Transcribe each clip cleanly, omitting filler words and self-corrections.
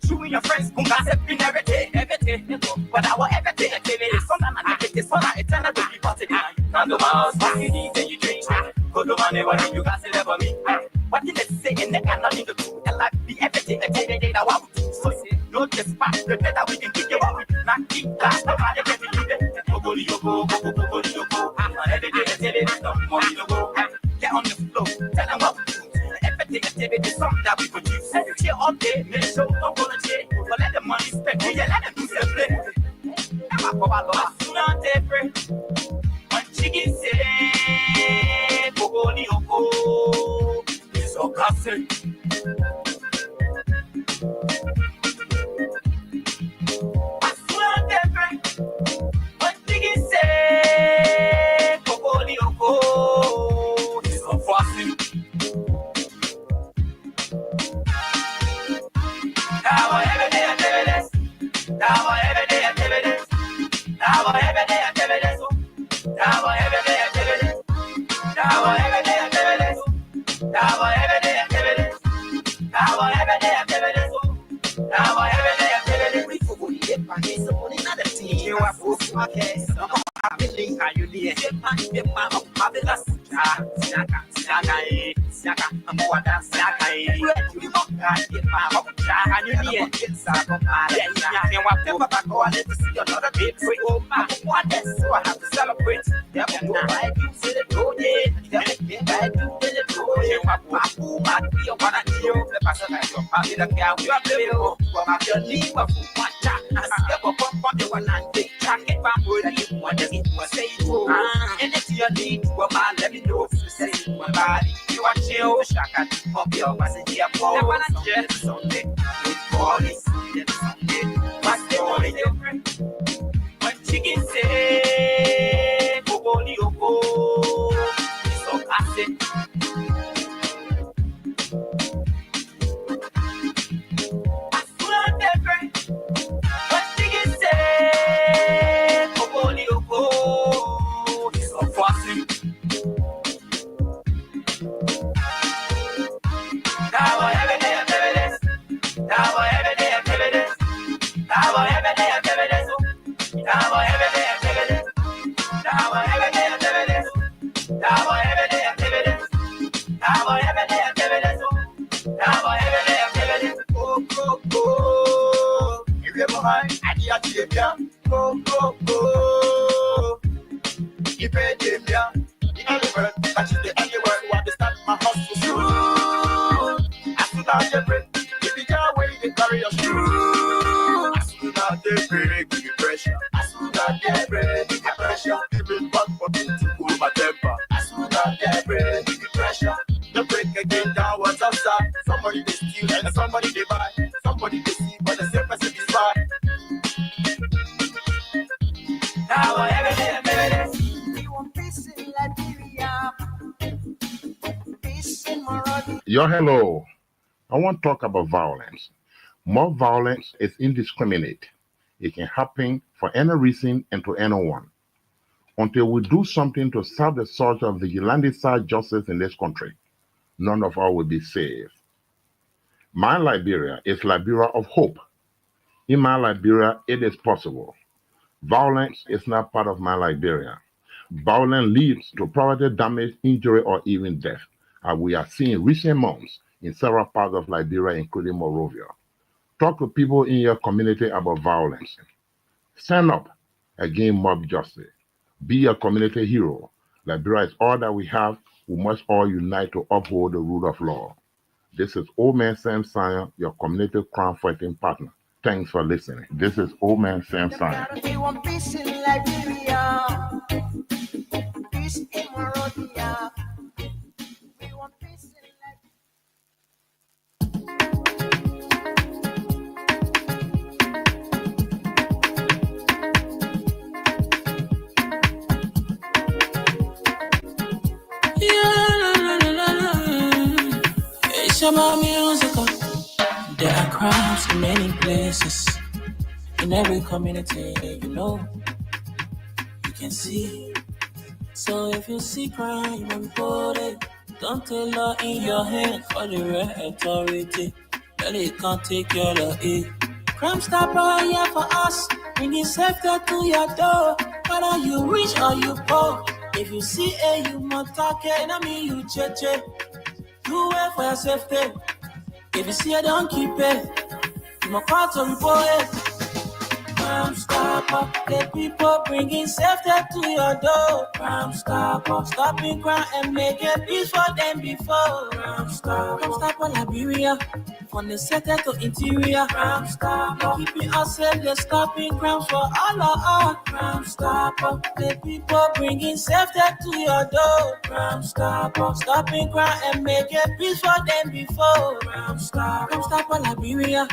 You and your friends, who gossip in every day. But our everyday activity, sometimes I think it's fun, it's another be positive. Come to my house, what you need, then you drink. Go to my neighborhood, you gossip over me. What did they say in the cannon to do? And like the everyday activity that I would do. So, don't despise the better we can give you what we do. Not keep glass, nobody can be it. Go, every day activity, no more to go. Get on the floor, tell them what we do. Everything activity, something that we produce. Cheer all day, make sure don't go to jail. But let the money spend, yeah, let them do some play. I'm not different. One chicken say, Oko, it's all classic. Hello. I want to talk about violence. More violence is indiscriminate. It can happen for any reason and to anyone. Until we do something to serve the search of vigilante-style justice in this country, none of us will be safe. My Liberia is Liberia of hope. In my Liberia, it is possible. Violence is not part of my Liberia. Violence leads to property damage, injury, or even death, as we are seeing recent months in several parts of Liberia, including Monrovia. Talk to people in your community about violence. Stand up against mob justice. Be a community hero. Liberia is all that we have. We must all unite to uphold the rule of law. This is Old Man Sam Sion, your community crime fighting partner. Thanks for listening. This is Old Man Sam Sion. We want peace in Liberia. Peace in Monrovia. We want peace in It's about music. There are crowds in many places, in every community, you can see. So if you see crime, report it. Don't take law in your hand for the right authority. Well, it can't take your law in. Crime Stopper here for us, bringing safety to your door. Whether you rich or you poor, if you see a human talking, I mean you cheche. Do it for your safety. If you see a don't keep it. You must call to report it. Crime Stopper, the people bringing safety to your door. Crime Stopper, stopping crime and making peace for them before. Crime Stopper Liberia, from the center to interior. Crime Stopper, keeping us safe, they're stopping crimes for all of us. Crime Stopper, the people bringing safety to your door. Crime Stopper, stopping crime and making peace for them before. Crime Stopper Liberia,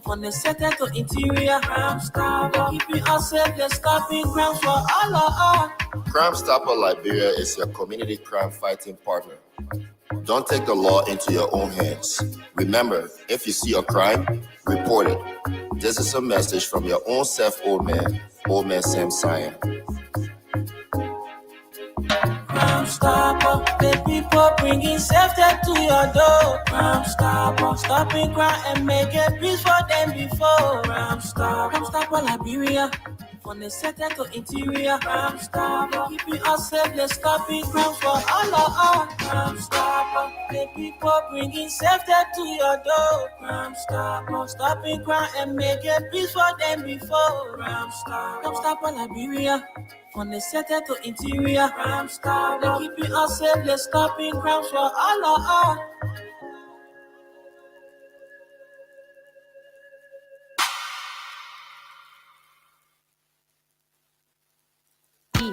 from the center to interior. Crime Stopper, keeping us safe, they're stopping crimes for all of us. Crime Stopper Liberia is your community crime fighting partner. Don't take the law into your own hands. Remember, if you see a crime, report it. This is a message from your own self, Old Man Sam Cyan. Crime Stopper, the people bringing safety to your door. Crime Stopper, stopping crime and making peace for them before. Crime Stopper Liberia, from the center to interior. Crime Stopper, keeping us safe, they're stopping crimes for all of us. Crime Stopper, the people bringing safety to your door. Crime Stopper, stopping crime and making peace for them before. Crime Stopper Liberia, from the center to interior. Crime Stopper, keeping us safe, they're stopping crimes for all of us.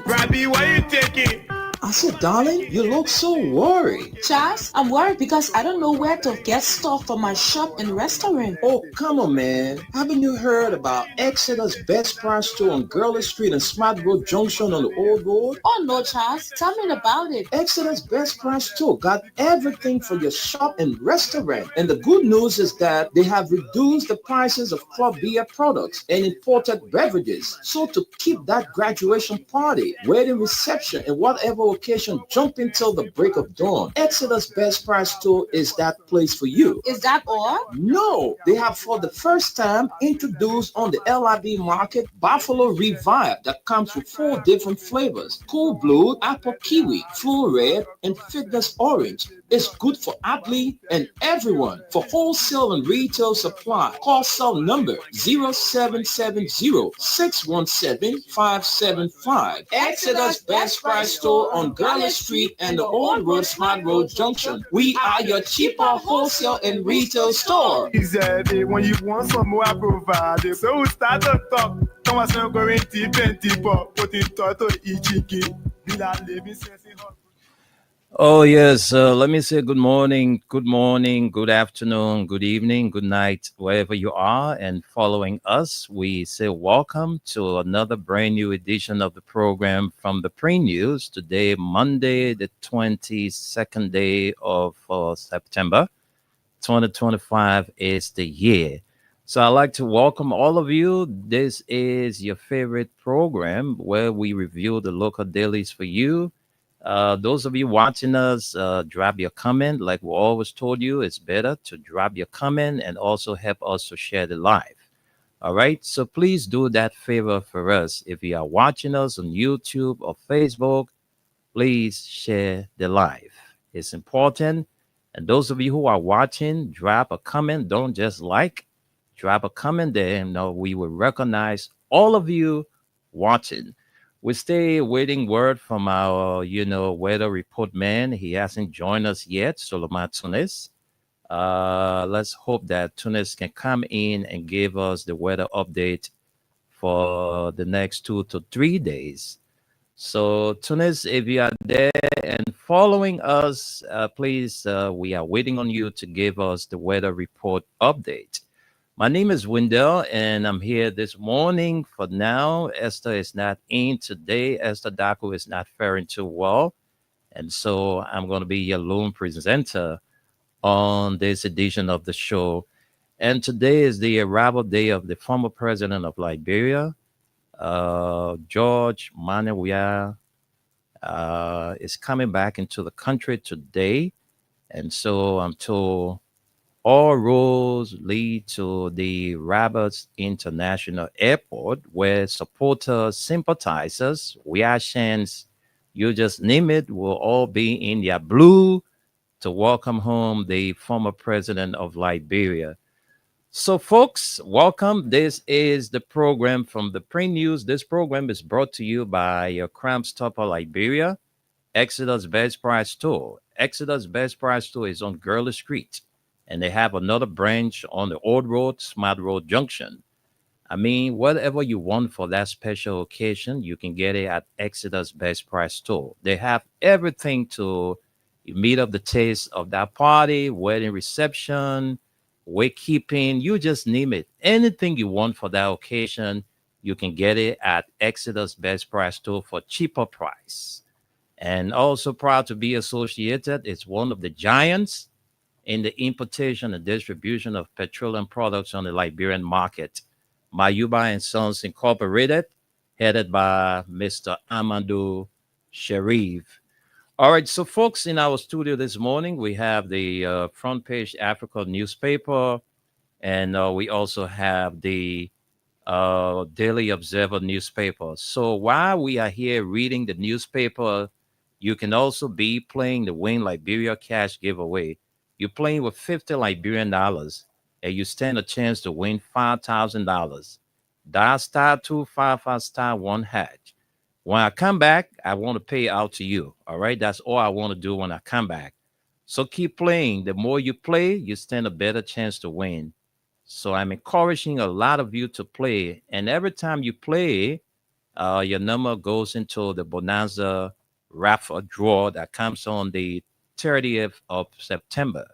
Robbie, why you taking? I said, darling, you look so worried. Charles, I'm worried because I don't know where to get stuff for my shop and restaurant. Oh, come on, man. Haven't you heard about Exeter's Best Price Store on Gurley Street and Smart Road Junction on the Old Road? Oh, no, Charles. Tell me about it. Exeter's Best Price Store got everything for your shop and restaurant. And the good news is that they have reduced the prices of club beer products and imported beverages. So to keep that graduation party, wedding reception, and whatever occasion jumping till the break of dawn, Exeter's Best Price Store is that place for you. Is that all? No, they have for the first time introduced on the LIB market Buffalo Revive that comes with 4 different flavors: Cool Blue, Apple Kiwi, Full Red, and Fitness Orange. It's good for athlete and everyone. For wholesale and retail supply, call cell number 0770-617-575. Exeter's Best Price Store on Gurley Street and the Old Road Smart Road Junction. We are your cheaper wholesale and retail store. Easy, when you want some more, I provide. So we start to talk. Thomas going to 20 pop, put it to each living sense. Oh, yes. Let me say good morning, good afternoon, good evening, good night, wherever you are and following us. We say welcome to another brand new edition of the program from the Pre-News. Today, Monday, the 22nd day of September, 2025 is the year. So I'd like to welcome all of you. This is your favorite program where we review the local dailies for you. Those of you watching us, drop your comment. Like we always told you, it's better to drop your comment and also help us to share the live. All right. So please do that favor for us. If you are watching us on YouTube or Facebook, please share the live. It's important. And those of you who are watching, drop a comment. Don't just like, drop a comment there. And we will recognize all of you watching. We stay waiting word from our, weather report man. He hasn't joined us yet, Solomon Tunis. Let's hope that Tunis can come in and give us the weather update for the next 2 to 3 days. So Tunis, if you are there and following us, please, we are waiting on you to give us the weather report update. My name is Wendell, and I'm here this morning. For now, Esther is not in today. Esther Daku is not faring too well. And so I'm going to be your lone presenter on this edition of the show. And today is the arrival day of the former president of Liberia, George Manuel, is coming back into the country today. And so I'm told all roads lead to the Rabat International Airport, where supporters, sympathizers, reactions, you just name it, will all be in their blue to welcome home the former president of Liberia. So, folks, welcome. This is the program from the Print News. This program is brought to you by your Crime Stopper Liberia, Exodus Best Price Store. Exodus Best Price Store is on Gurley Street, and they have another branch on the Old Road, Smart Road Junction. I mean, whatever you want for that special occasion, you can get it at Exodus Best Price Store. They have everything to meet up the taste of that party, wedding reception, wakekeeping, you just name it. Anything you want for that occasion, you can get it at Exodus Best Price Store for cheaper price. And also proud to be associated. It's one of the giants in the importation and distribution of petroleum products on the Liberian market. Mayuba and Sons Incorporated, headed by Mr. Amadou Sharif. All right, so folks, in our studio this morning, we have the Front Page Africa newspaper, and we also have the Daily Observer newspaper. So while we are here reading the newspaper, you can also be playing the Win Liberia cash giveaway. You're playing with $50 Liberian, and you stand a chance to win $5,000. Dial *255*1#. When I come back, I want to pay out to you. All right. That's all I want to do when I come back. So keep playing. The more you play, you stand a better chance to win. So I'm encouraging a lot of you to play. And every time you play, your number goes into the Bonanza raffle draw that comes on the 30th of September.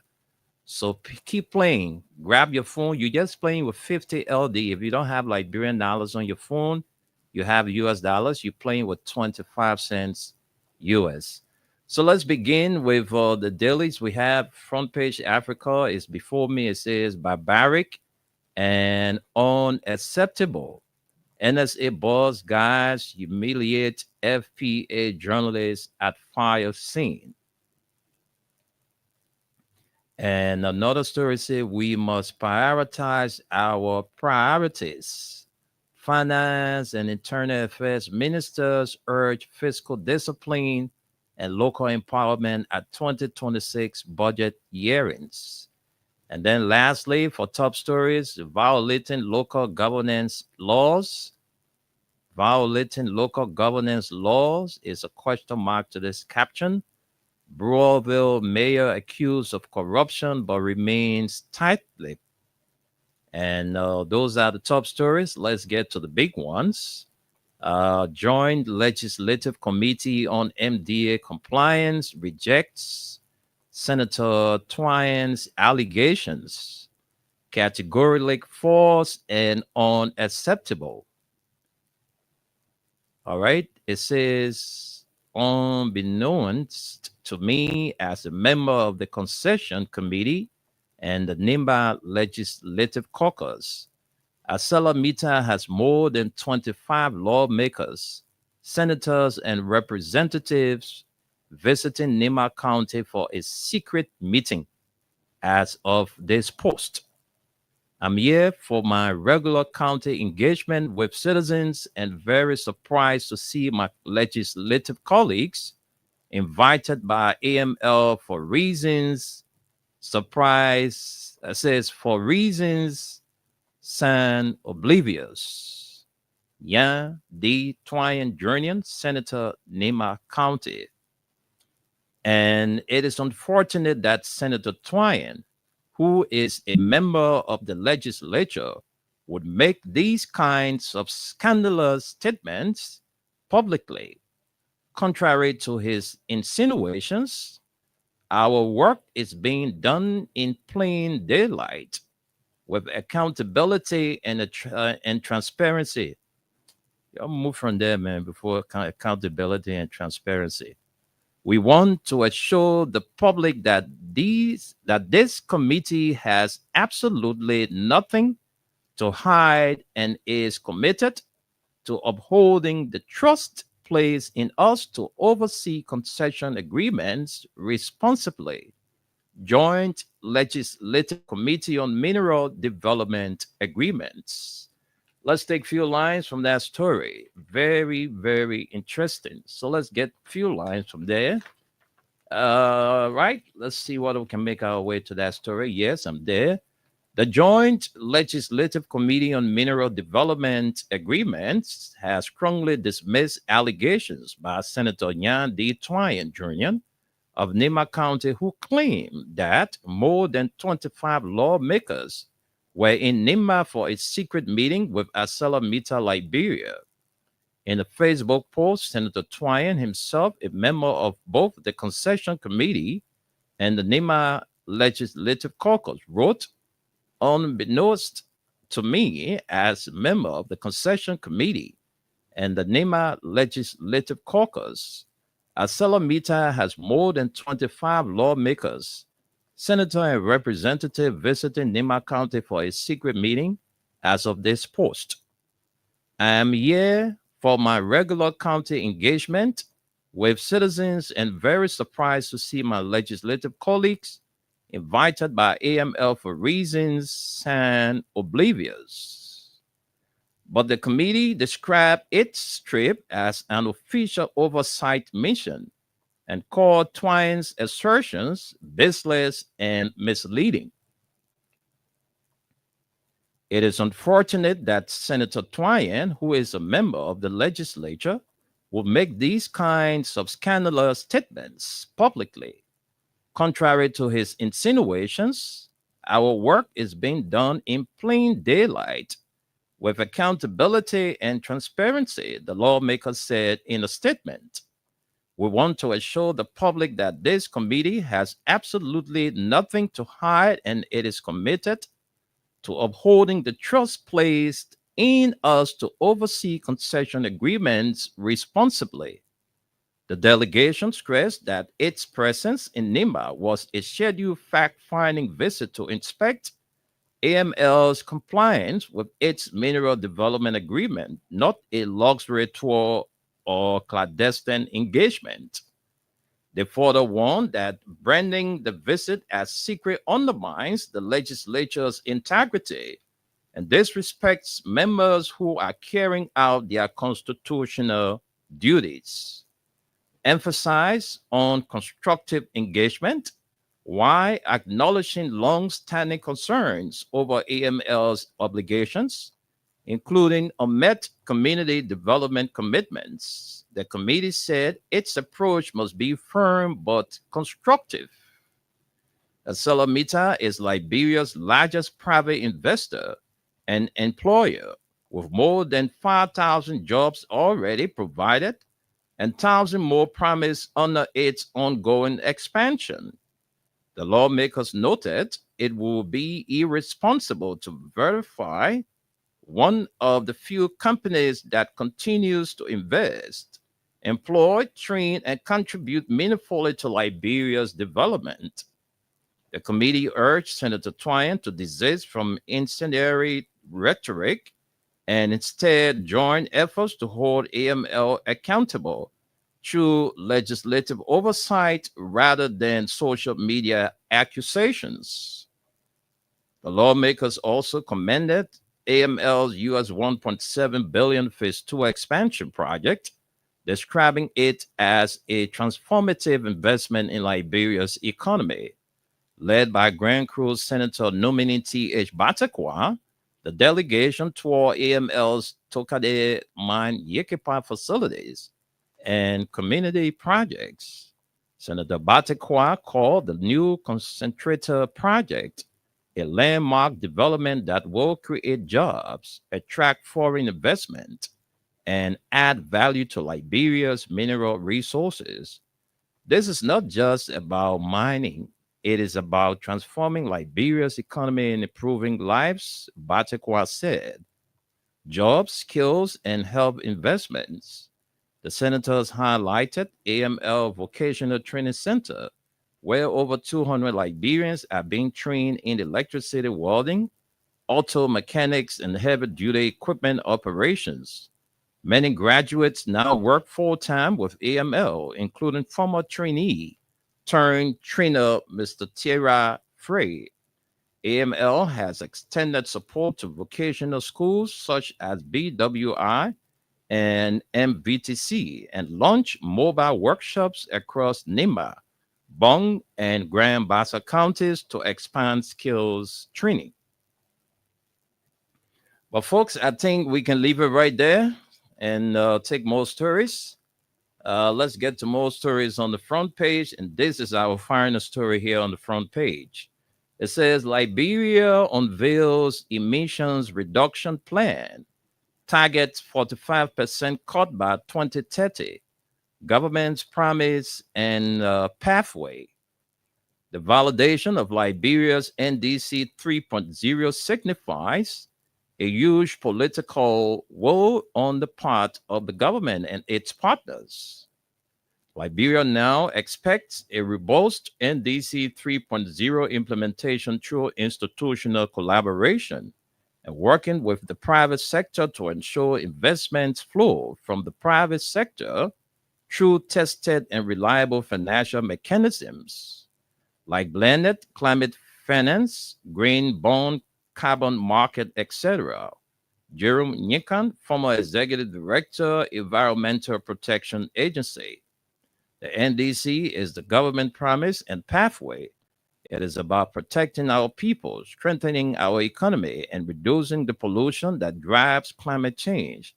So keep playing. Grab your phone. You're just playing with 50 LD. If you don't have Liberian dollars on your phone, you have US dollars, you're playing with 25 cents US. So let's begin with the dailies. We have Front Page Africa is before me. It says barbaric and unacceptable. NSA boss guys humiliate FPA journalists at fire scene. And another story says we must prioritize our priorities. Finance and Internal Affairs ministers urge fiscal discipline and local empowerment at 2026 budget hearings. And then lastly, for top stories, violating local governance laws. Violating local governance laws is a question mark to this caption. Brewerville mayor accused of corruption but remains tight-lipped. And those are the top stories. Let's get to the big ones. Joint Legislative Committee on MDA Compliance rejects Senator Twine's allegations. Categorically false and unacceptable. All right. It says, unbeknownst to me as a member of the Concession Committee and the NIMBA Legislative Caucus, ArcelorMittal has more than 25 lawmakers, senators, and representatives visiting Nima County for a secret meeting as of this post. I'm here for my regular county engagement with citizens and very surprised to see my legislative colleagues invited by AML for reasons. Surprise, says for reasons san oblivious. Yan D. Twine Jr., Senator Nima County. And it is unfortunate that Senator Twine, who is a member of the legislature, would make these kinds of scandalous statements publicly. Contrary to his insinuations, our work is being done in plain daylight with accountability and transparency. Y'all move from there, man, before accountability and transparency. We want to assure the public that this committee has absolutely nothing to hide and is committed to upholding the trust placed in us to oversee concession agreements responsibly. Joint Legislative Committee on Mineral Development Agreements. Let's take a few lines from that story. Very, very interesting. So let's get a few lines from there. Right. Let's see what we can make our way to that story. Yes, I'm there. The Joint Legislative Committee on Mineral Development Agreements has strongly dismissed allegations by Senator Nyan D. Twine Jr. of Nima County, who claimed that more than 25 lawmakers were in Nima for a secret meeting with ArcelorMittal Liberia. In a Facebook post, Senator Twine, himself a member of both the Concession Committee and the Nima Legislative Caucus, wrote, unbeknownst to me as a member of the Concession Committee and the Nima Legislative Caucus, ArcelorMittal has more than 25 lawmakers, senator and representative visiting Nima County for a secret meeting as of this post. I am here for my regular county engagement with citizens and very surprised to see my legislative colleagues invited by AML for reasons and oblivious. But the committee described its trip as an official oversight mission and called Twine's assertions baseless and misleading. It is unfortunate that Senator Twine, who is a member of the legislature, will make these kinds of scandalous statements publicly. Contrary to his insinuations, our work is being done in plain daylight with accountability and transparency, the lawmaker said in a statement. We want to assure the public that this committee has absolutely nothing to hide and it is committed to upholding the trust placed in us to oversee concession agreements responsibly. The delegation stressed that its presence in Nima was a scheduled fact-finding visit to inspect AML's compliance with its mineral development agreement, not a luxury tour or clandestine engagement. They further warned that branding the visit as secret undermines the legislature's integrity and disrespects members who are carrying out their constitutional duties. Emphasize on constructive engagement while acknowledging long-standing concerns over AML's obligations, including unmet community development commitments. The committee said its approach must be firm but constructive. ArcelorMittal is Liberia's largest private investor and employer, with more than 5,000 jobs already provided and 1,000 more promised under its ongoing expansion. The lawmakers noted it would be irresponsible to verify one of the few companies that continues to invest, employ, train, and contribute meaningfully to Liberia's development. The committee urged Senator Twine to desist from incendiary rhetoric and instead join efforts to hold AML accountable through legislative oversight rather than social media accusations. The lawmakers also commended AML's US $1.7 billion Phase 2 expansion project, describing it as a transformative investment in Liberia's economy. Led by Grand Cruz Senator nominee T.H. Batakwa, the delegation toured AML's Tokade Mine Yekepa facilities and community projects. Senator Batakwa called the new concentrator project a landmark development that will create jobs, attract foreign investment, and add value to Liberia's mineral resources. This is not just about mining. It is about transforming Liberia's economy and improving lives, Batakwa said. Jobs, skills, and health investments. The senators highlighted AML Vocational Training Center, where over 200 Liberians are being trained in electricity welding, auto mechanics, and heavy-duty equipment operations. Many graduates now work full-time with AML, including former trainee turned trainer Mr. Tierra Frey. AML has extended support to vocational schools such as BWI and MVTC and launched mobile workshops across Nima, Bong, and Grand Bassa counties to expand skills training. But folks, I think we can leave it right there and take more stories. Let's get to more stories on the front page. And this is our final story here on the front page. It says Liberia unveils emissions reduction plan, targets 45% cut by 2030, government's promise and pathway. The validation of Liberia's NDC 3.0 signifies a huge political will on the part of the government and its partners. Liberia now expects a robust NDC 3.0 implementation through institutional collaboration and working with the private sector to ensure investments flow from the private sector through tested and reliable financial mechanisms like blended climate finance, green bond, carbon market, etc. Jerome Nyikan, former executive director, Environmental Protection Agency. The NDC is the government promise and pathway. It is about protecting our people, strengthening our economy, and reducing the pollution that drives climate change.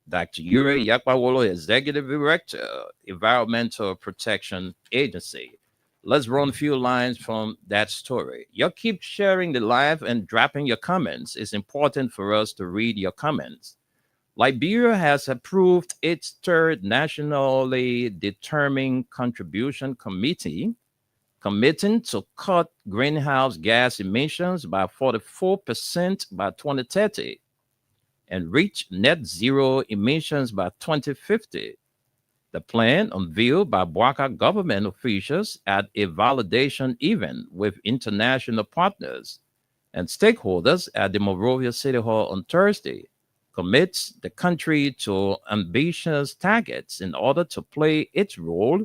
Dr. Yuri Yakpawolo, executive director, Environmental Protection Agency. Let's run a few lines from that story. You keep sharing the live and dropping your comments. It's important for us to read your comments. Liberia has approved its third nationally determined contribution committee, committing to cut greenhouse gas emissions by 44% by 2030 and reach net zero emissions by 2050. The plan, unveiled by Bwaka government officials at a validation event with international partners and stakeholders at the Monrovia City Hall on Thursday, commits the country to ambitious targets in order to play its role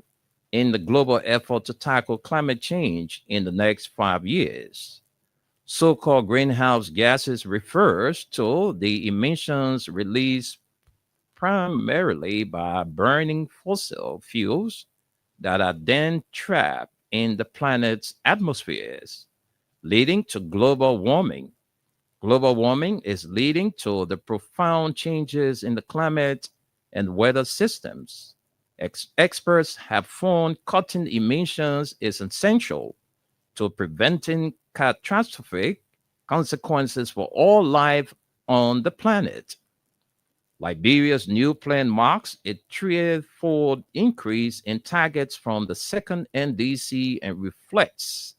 in the global effort to tackle climate change in the next 5 years. So-called greenhouse gases refers to the emissions released primarily by burning fossil fuels that are then trapped in the planet's atmospheres, leading to global warming. Global warming is leading to the profound changes in the climate and weather systems. Experts have found cutting emissions is essential to preventing catastrophic consequences for all life on the planet. Liberia's new plan marks a threefold increase in targets from the second NDC and reflects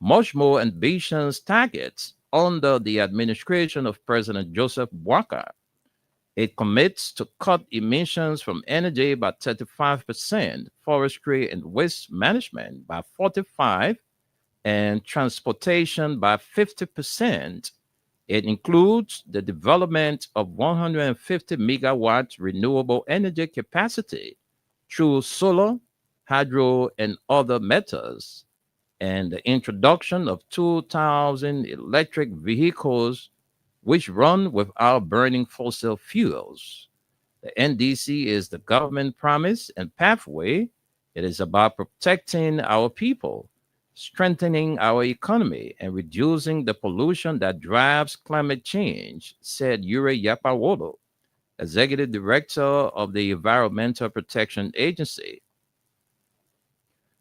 much more ambitious targets under the administration of President Joseph Boakai. It commits to cut emissions from energy by 35%, forestry and waste management by 45%, and transportation by 50%. It includes the development of 150 megawatts renewable energy capacity through solar, hydro, and other methods, and the introduction of 2,000 electric vehicles which run without burning fossil fuels. The NDC is the government promise and pathway. It is about protecting our people, strengthening our economy, and reducing the pollution that drives climate change, said Yuri Yapawolo, executive director of the Environmental Protection Agency.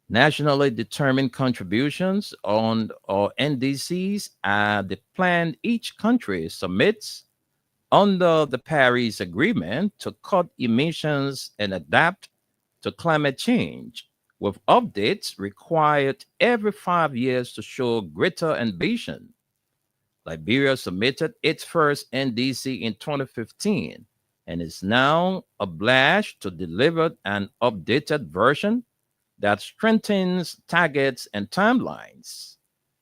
Nationally determined contributions on or NDCs are the plan each country submits under the Paris Agreement to cut emissions and adapt to climate change, with updates required every 5 years to show greater ambition. Liberia submitted its first NDC in 2015 and is now obliged to deliver an updated version that strengthens targets and timelines.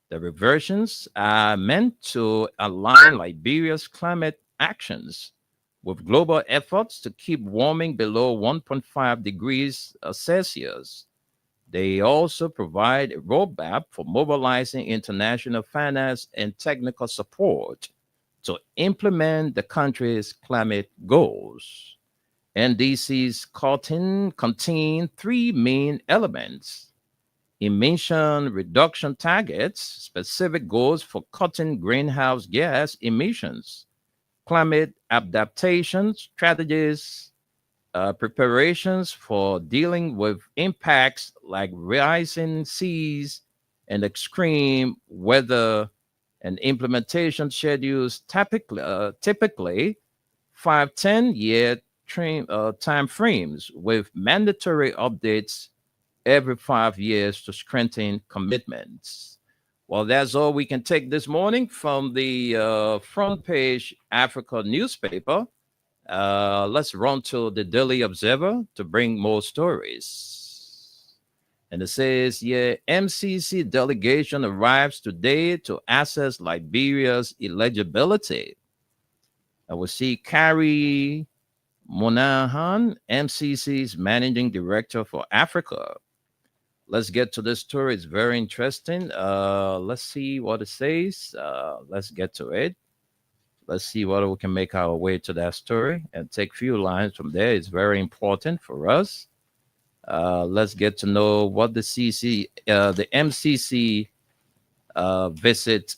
The reversions are meant to align Liberia's climate actions with global efforts to keep warming below 1.5 degrees Celsius. They also provide a roadmap for mobilizing international finance and technical support to implement the country's climate goals. NDC's contain three main elements: emission reduction targets, specific goals for cutting greenhouse gas emissions, climate adaptation strategies, preparations for dealing with impacts like rising seas and extreme weather, and implementation schedules typically 5-10 year time frames with mandatory updates every 5 years to strengthen commitments. Well, that's all we can take this morning from the front page Africa newspaper. Let's run to the Daily Observer to bring more stories. And it says, yeah, MCC delegation arrives today to assess Liberia's eligibility. I will see Carrie Monahan, MCC's managing director for Africa. Let's get to this story. It's very interesting. Let's see what it says. Let's get to it. Let's see what we can make our way to that story and take a few lines from there. It's very important for us. Let's get to know what the MCC visit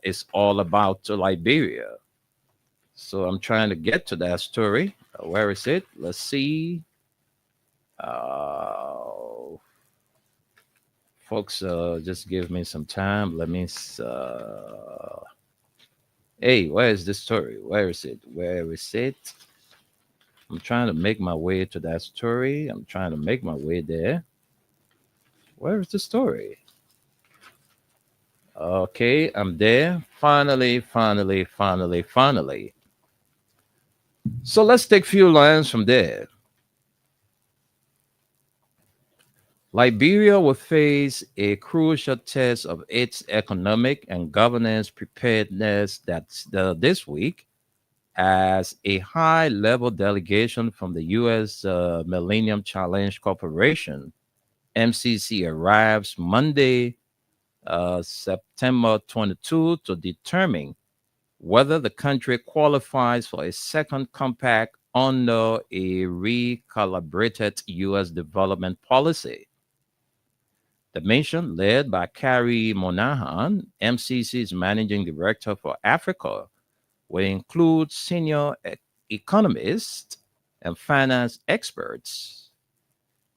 is all about to Liberia. So I'm trying to get to that story. Where is it? Let's see. Folks, just give me some time. Let me. Hey, where is the story? Where is it? Where is it? I'm trying to make my way to that story. I'm trying to make my way there. Where is the story? Okay, I'm there. Finally. So let's take a few lines from there. Liberia will face a crucial test of its economic and governance preparedness this week as a high-level delegation from the U.S. Millennium Challenge Corporation, MCC, arrives Monday, September 22, to determine whether the country qualifies for a second compact under a recalibrated U.S. development policy. The mission, led by Carrie Monahan, MCC's managing director for Africa, will include senior economists and finance experts.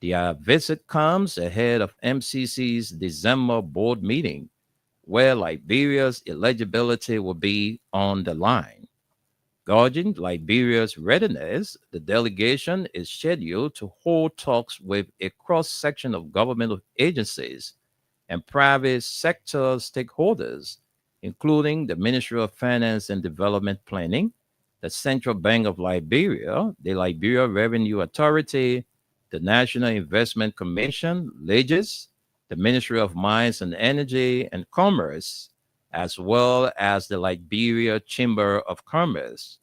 Their visit comes ahead of MCC's December board meeting, where Liberia's eligibility will be on the line. Gauging Liberia's readiness, the delegation is scheduled to hold talks with a cross-section of governmental agencies and private sector stakeholders, including the Ministry of Finance and Development Planning, the Central Bank of Liberia, the Liberia Revenue Authority, the National Investment Commission, LAGIS, the Ministry of Mines and Energy and Commerce, as well as the Liberia Chamber of Commerce.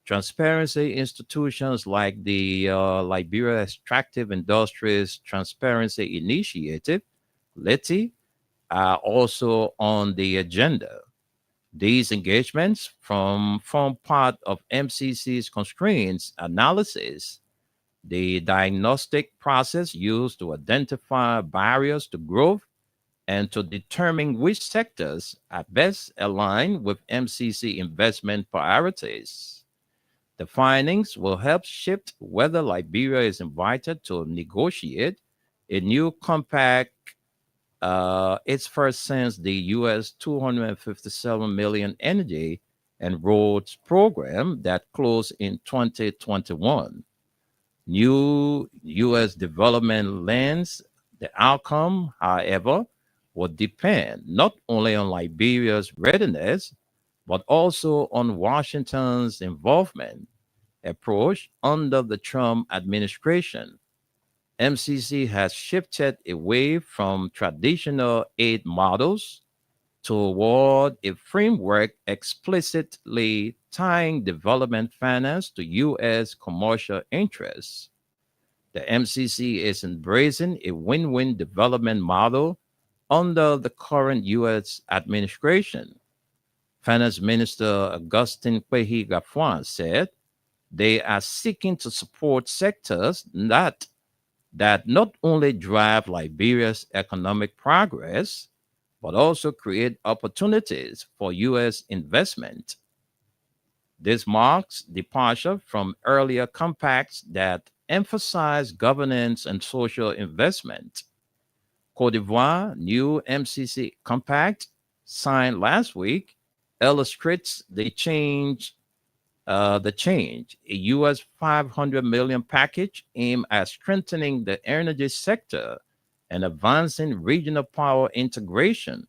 Transparency institutions like the Liberia Extractive Industries Transparency Initiative, LETI, are also on the agenda. These engagements form part of MCC's constraints analysis, the diagnostic process used to identify barriers to growth and to determine which sectors are best aligned with MCC investment priorities. The findings will help shift whether Liberia is invited to negotiate a new compact, its first since the U.S. $257 million energy and roads program that closed in 2021. New U.S. development lands. The outcome, however, will depend not only on Liberia's readiness, but also on Washington's involvement. approach under the Trump administration. MCC has shifted away from traditional aid models toward a framework explicitly tying development finance to U.S. commercial interests. The MCC is embracing a win win development model under the current U.S. administration. Finance Minister Augustin Kwehi Gafuan said they are seeking to support sectors that not only drive Liberia's economic progress, but also create opportunities for U.S. investment. This marks departure from earlier compacts that emphasize governance and social investment. Cote d'Ivoire new MCC compact signed last week illustrates a U.S. 500 million package aimed at strengthening the energy sector and advancing regional power integration,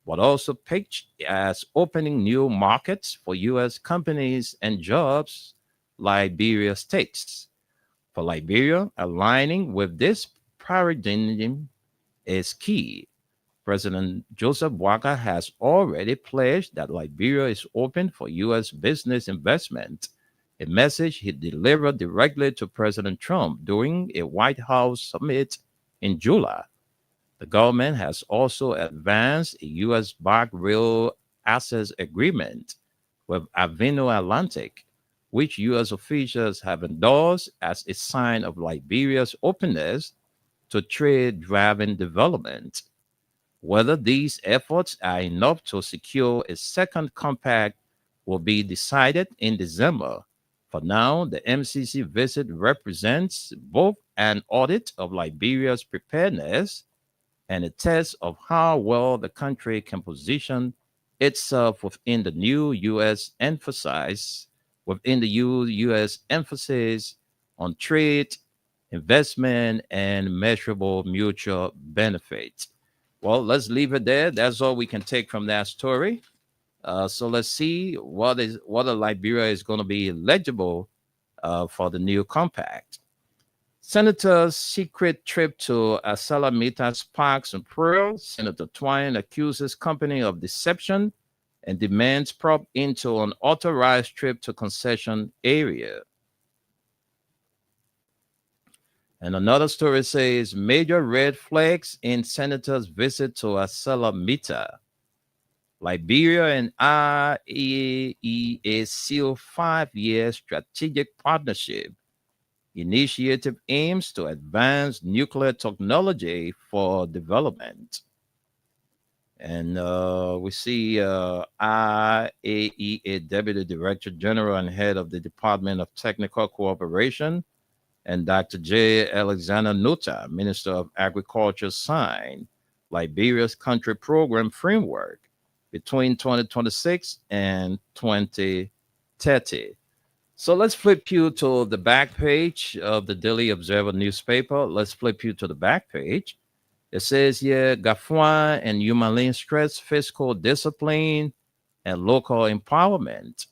but also pitched as opening new markets for U.S. companies and jobs Liberia takes. For Liberia, aligning with this paradigm is key. President Joseph Boakai has already pledged that Liberia is open for U.S. business investment, a message he delivered directly to President Trump during a White House summit in July. The government has also advanced a U.S.-backed real assets agreement with Avino Atlantic, which U.S. officials have endorsed as a sign of Liberia's openness to trade-driven development. Whether these efforts are enough to secure a second compact will be decided in December. For now, the MCC visit represents both an audit of Liberia's preparedness and a test of how well the country can position itself within the U.S. emphasis on trade, investment, and measurable mutual benefits. Well, let's leave it there. That's all we can take from that story. So let's see whether Liberia is going to be eligible for the new compact. Senator's secret trip to Salamita sparks and pearls. Senator Twine accuses company of deception and demands probe into an authorized trip to concession area. And another story says major red flags in senator's visit to Salamita. Liberia and IAEA seal 5-year strategic partnership. Initiative aims to advance nuclear technology for development. And we see IAEA Deputy Director General and Head of the Department of Technical Cooperation, and Dr. J. Alexander Nuta, Minister of Agriculture, signed Liberia's country program framework between 2026 and 2030. So let's flip you to the back page of the Daily Observer newspaper. Let's flip you to the back page. It says here, Gafuan and Yumalin stress fiscal discipline and local empowerment.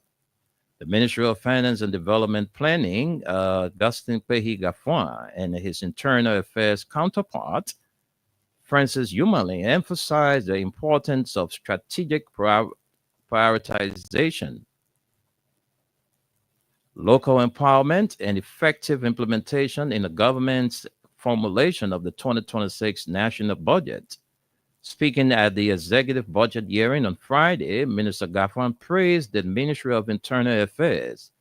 The Ministry of Finance and Development Planning, Augustin Kwehi Gafuan, and his Internal Affairs counterpart, Francis Yumalin, emphasized the importance of strategic prioritization, local empowerment, and effective implementation in the government's formulation of the 2026 national budget. Speaking at the executive budget hearing on Friday, Minister Gafuan praised the Ministry of Internal Affairs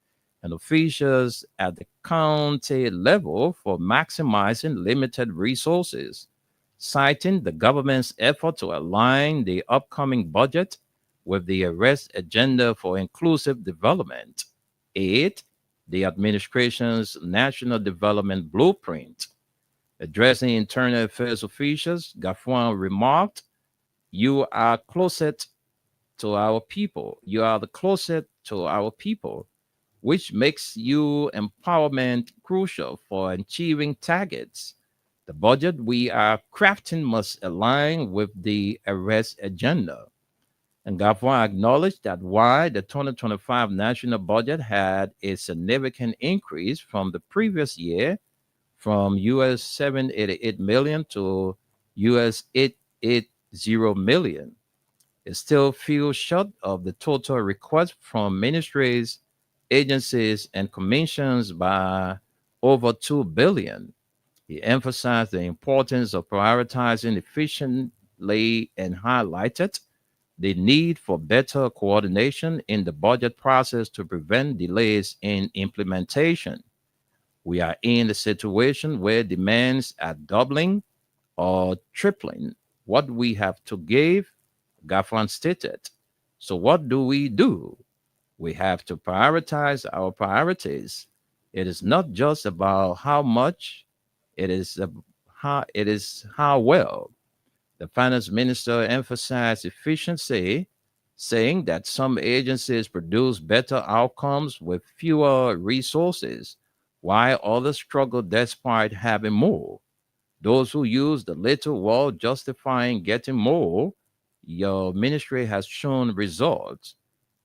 and officials at the county level for maximizing limited resources, citing the government's effort to align the upcoming budget with the arrest agenda for inclusive development. 8. The administration's national development blueprint. Addressing internal affairs officials, Gafuan remarked, "You are closest to our people. You are the closest to our people, which makes you empowerment crucial for achieving targets. The budget we are crafting must align with the arrest agenda." And Gafwa acknowledged that while the 2025 national budget had a significant increase from the previous year, from US 788 million to US 880 million, it still feels short of the total request from ministries, agencies, and commissions by over 2 billion. He emphasized the importance of prioritizing efficiently and highlighted the need for better coordination in the budget process to prevent delays in implementation. We are in a situation where demands are doubling or tripling what we have to give, Gafan stated. So, what do? We have to prioritize our priorities. It is not just about how much, it is how well. The finance minister emphasized efficiency, saying that some agencies produce better outcomes with fewer resources, while others struggle despite having more. Those who use the little while justifying getting more, your ministry has shown results.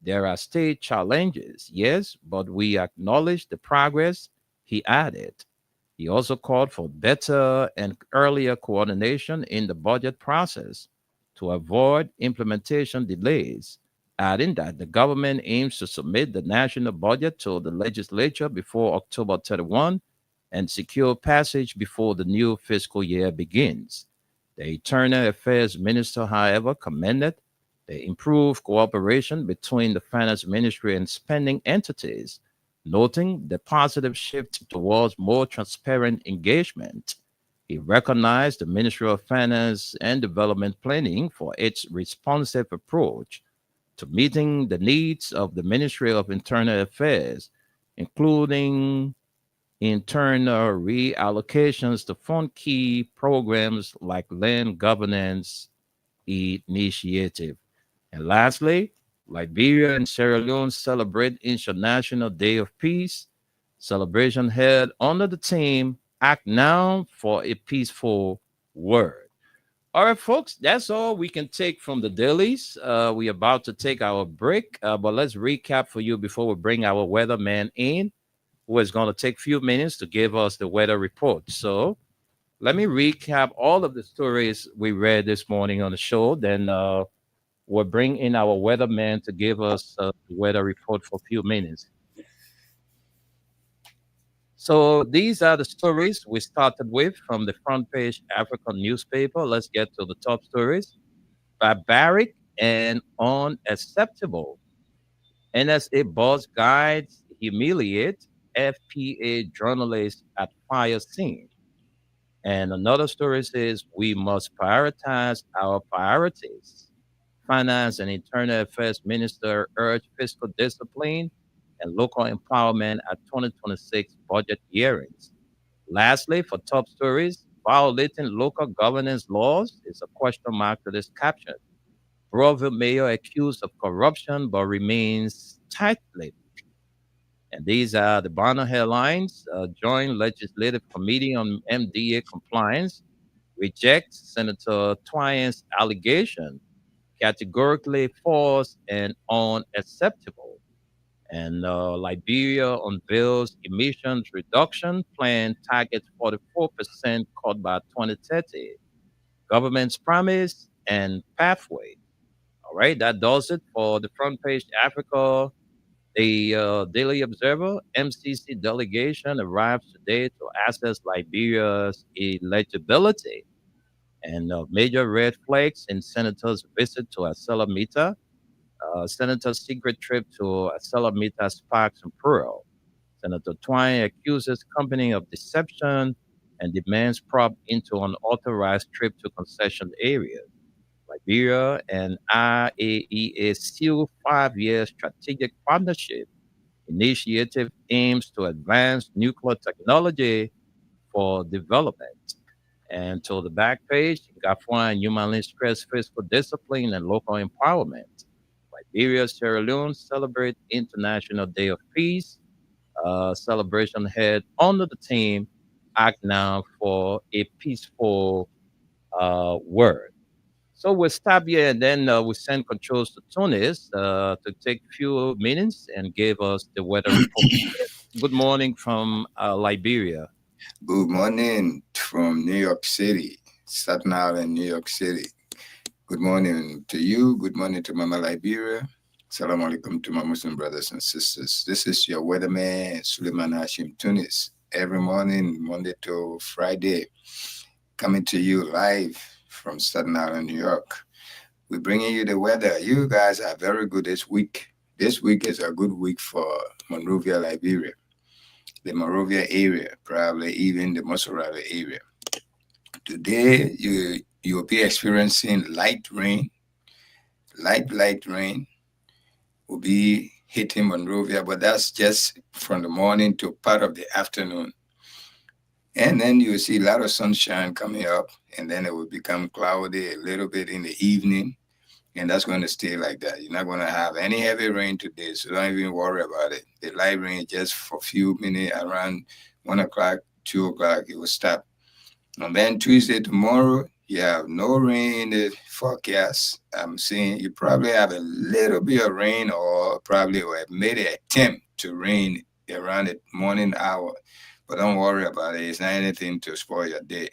There are state challenges, yes, but we acknowledge the progress, he added. He also called for better and earlier coordination in the budget process to avoid implementation delays, adding that the government aims to submit the national budget to the legislature before October 31 and secure passage before the new fiscal year begins. The Internal Affairs Minister, however, commended the improved cooperation between the Finance Ministry and spending entities, noting the positive shift towards more transparent engagement. He recognized the Ministry of Finance and Development Planning for its responsive approach to meeting the needs of the Ministry of Internal Affairs, including internal reallocations to fund key programs like land governance initiative. And lastly, Liberia and Sierra Leone celebrate International Day of Peace. Celebration held under the theme Act Now for a Peaceful World. All right, folks, that's all we can take from the dailies. We're about to take our break, but let's recap for you before we bring our weatherman in, who is going to take a few minutes to give us the weather report. So let me recap all of the stories we read this morning on the show. Then we'll bring in our weatherman to give us the weather report for a few minutes. So these are the stories we started with from the front page African newspaper. Let's get to the top stories. Barbaric and unacceptable. NSA boss guides humiliate FPA journalist at fire scene. And another story says we must prioritize our priorities. Finance and Internal Affairs Minister urged fiscal discipline and local empowerment at 2026 budget hearings. Lastly, for top stories, violating local governance laws is a question mark to this caption. Broadville mayor accused of corruption but remains tight-lipped. And these are the Bonner headlines. Joint Legislative Committee on MDA Compliance rejects Senator Twine's allegation categorically false and unacceptable. And Liberia unveils emissions reduction plan targets 44% cut by 2030. Government's promise and pathway. All right, that does it for the front page Africa. The Daily Observer MCC delegation arrives today to assess Liberia's eligibility. And major red flags in Senator's visit to Asalamita. Senator's secret trip to Asalamita sparks uproar. Senator Twine accuses company of deception and demands probe into an authorized trip to concession areas. Liberia and IAEA seal 5-year strategic partnership initiative aims to advance nuclear technology for development. And to the back page, Gafwa and humanly stress fiscal discipline and local empowerment. Liberia, Sierra Leone celebrate International Day of Peace. Celebration held under the theme Act Now for a Peaceful World. So we'll stop here and then we send controls to Tunis to take few minutes and give us the weather report. Good morning from Liberia. Good morning from New York City, Staten Island, New York City. Good morning to you. Good morning to Mama Liberia. Salam alaikum to my Muslim brothers and sisters. This is your weatherman, Suleiman Hashim Tunis. Every morning, Monday to Friday, coming to you live from Staten Island, New York. We're bringing you the weather. You guys are very good this week. This week is a good week for Monrovia, Liberia, the Monrovia area, probably even the Mosorado area. Today, you'll be experiencing light rain. Light rain will be hitting Monrovia, but that's just from the morning to part of the afternoon. And then you'll see a lot of sunshine coming up, and then it will become cloudy a little bit in the evening, and that's going to stay like that. You're not going to have any heavy rain today, so don't even worry about it. The light rain just for a few minutes, around 1 o'clock, 2 o'clock, it will stop. And then Tuesday, tomorrow, you have no rain in the forecast. I'm saying you probably have a little bit of rain, or probably made an attempt to rain around the morning hour. But don't worry about it. It's not anything to spoil your day.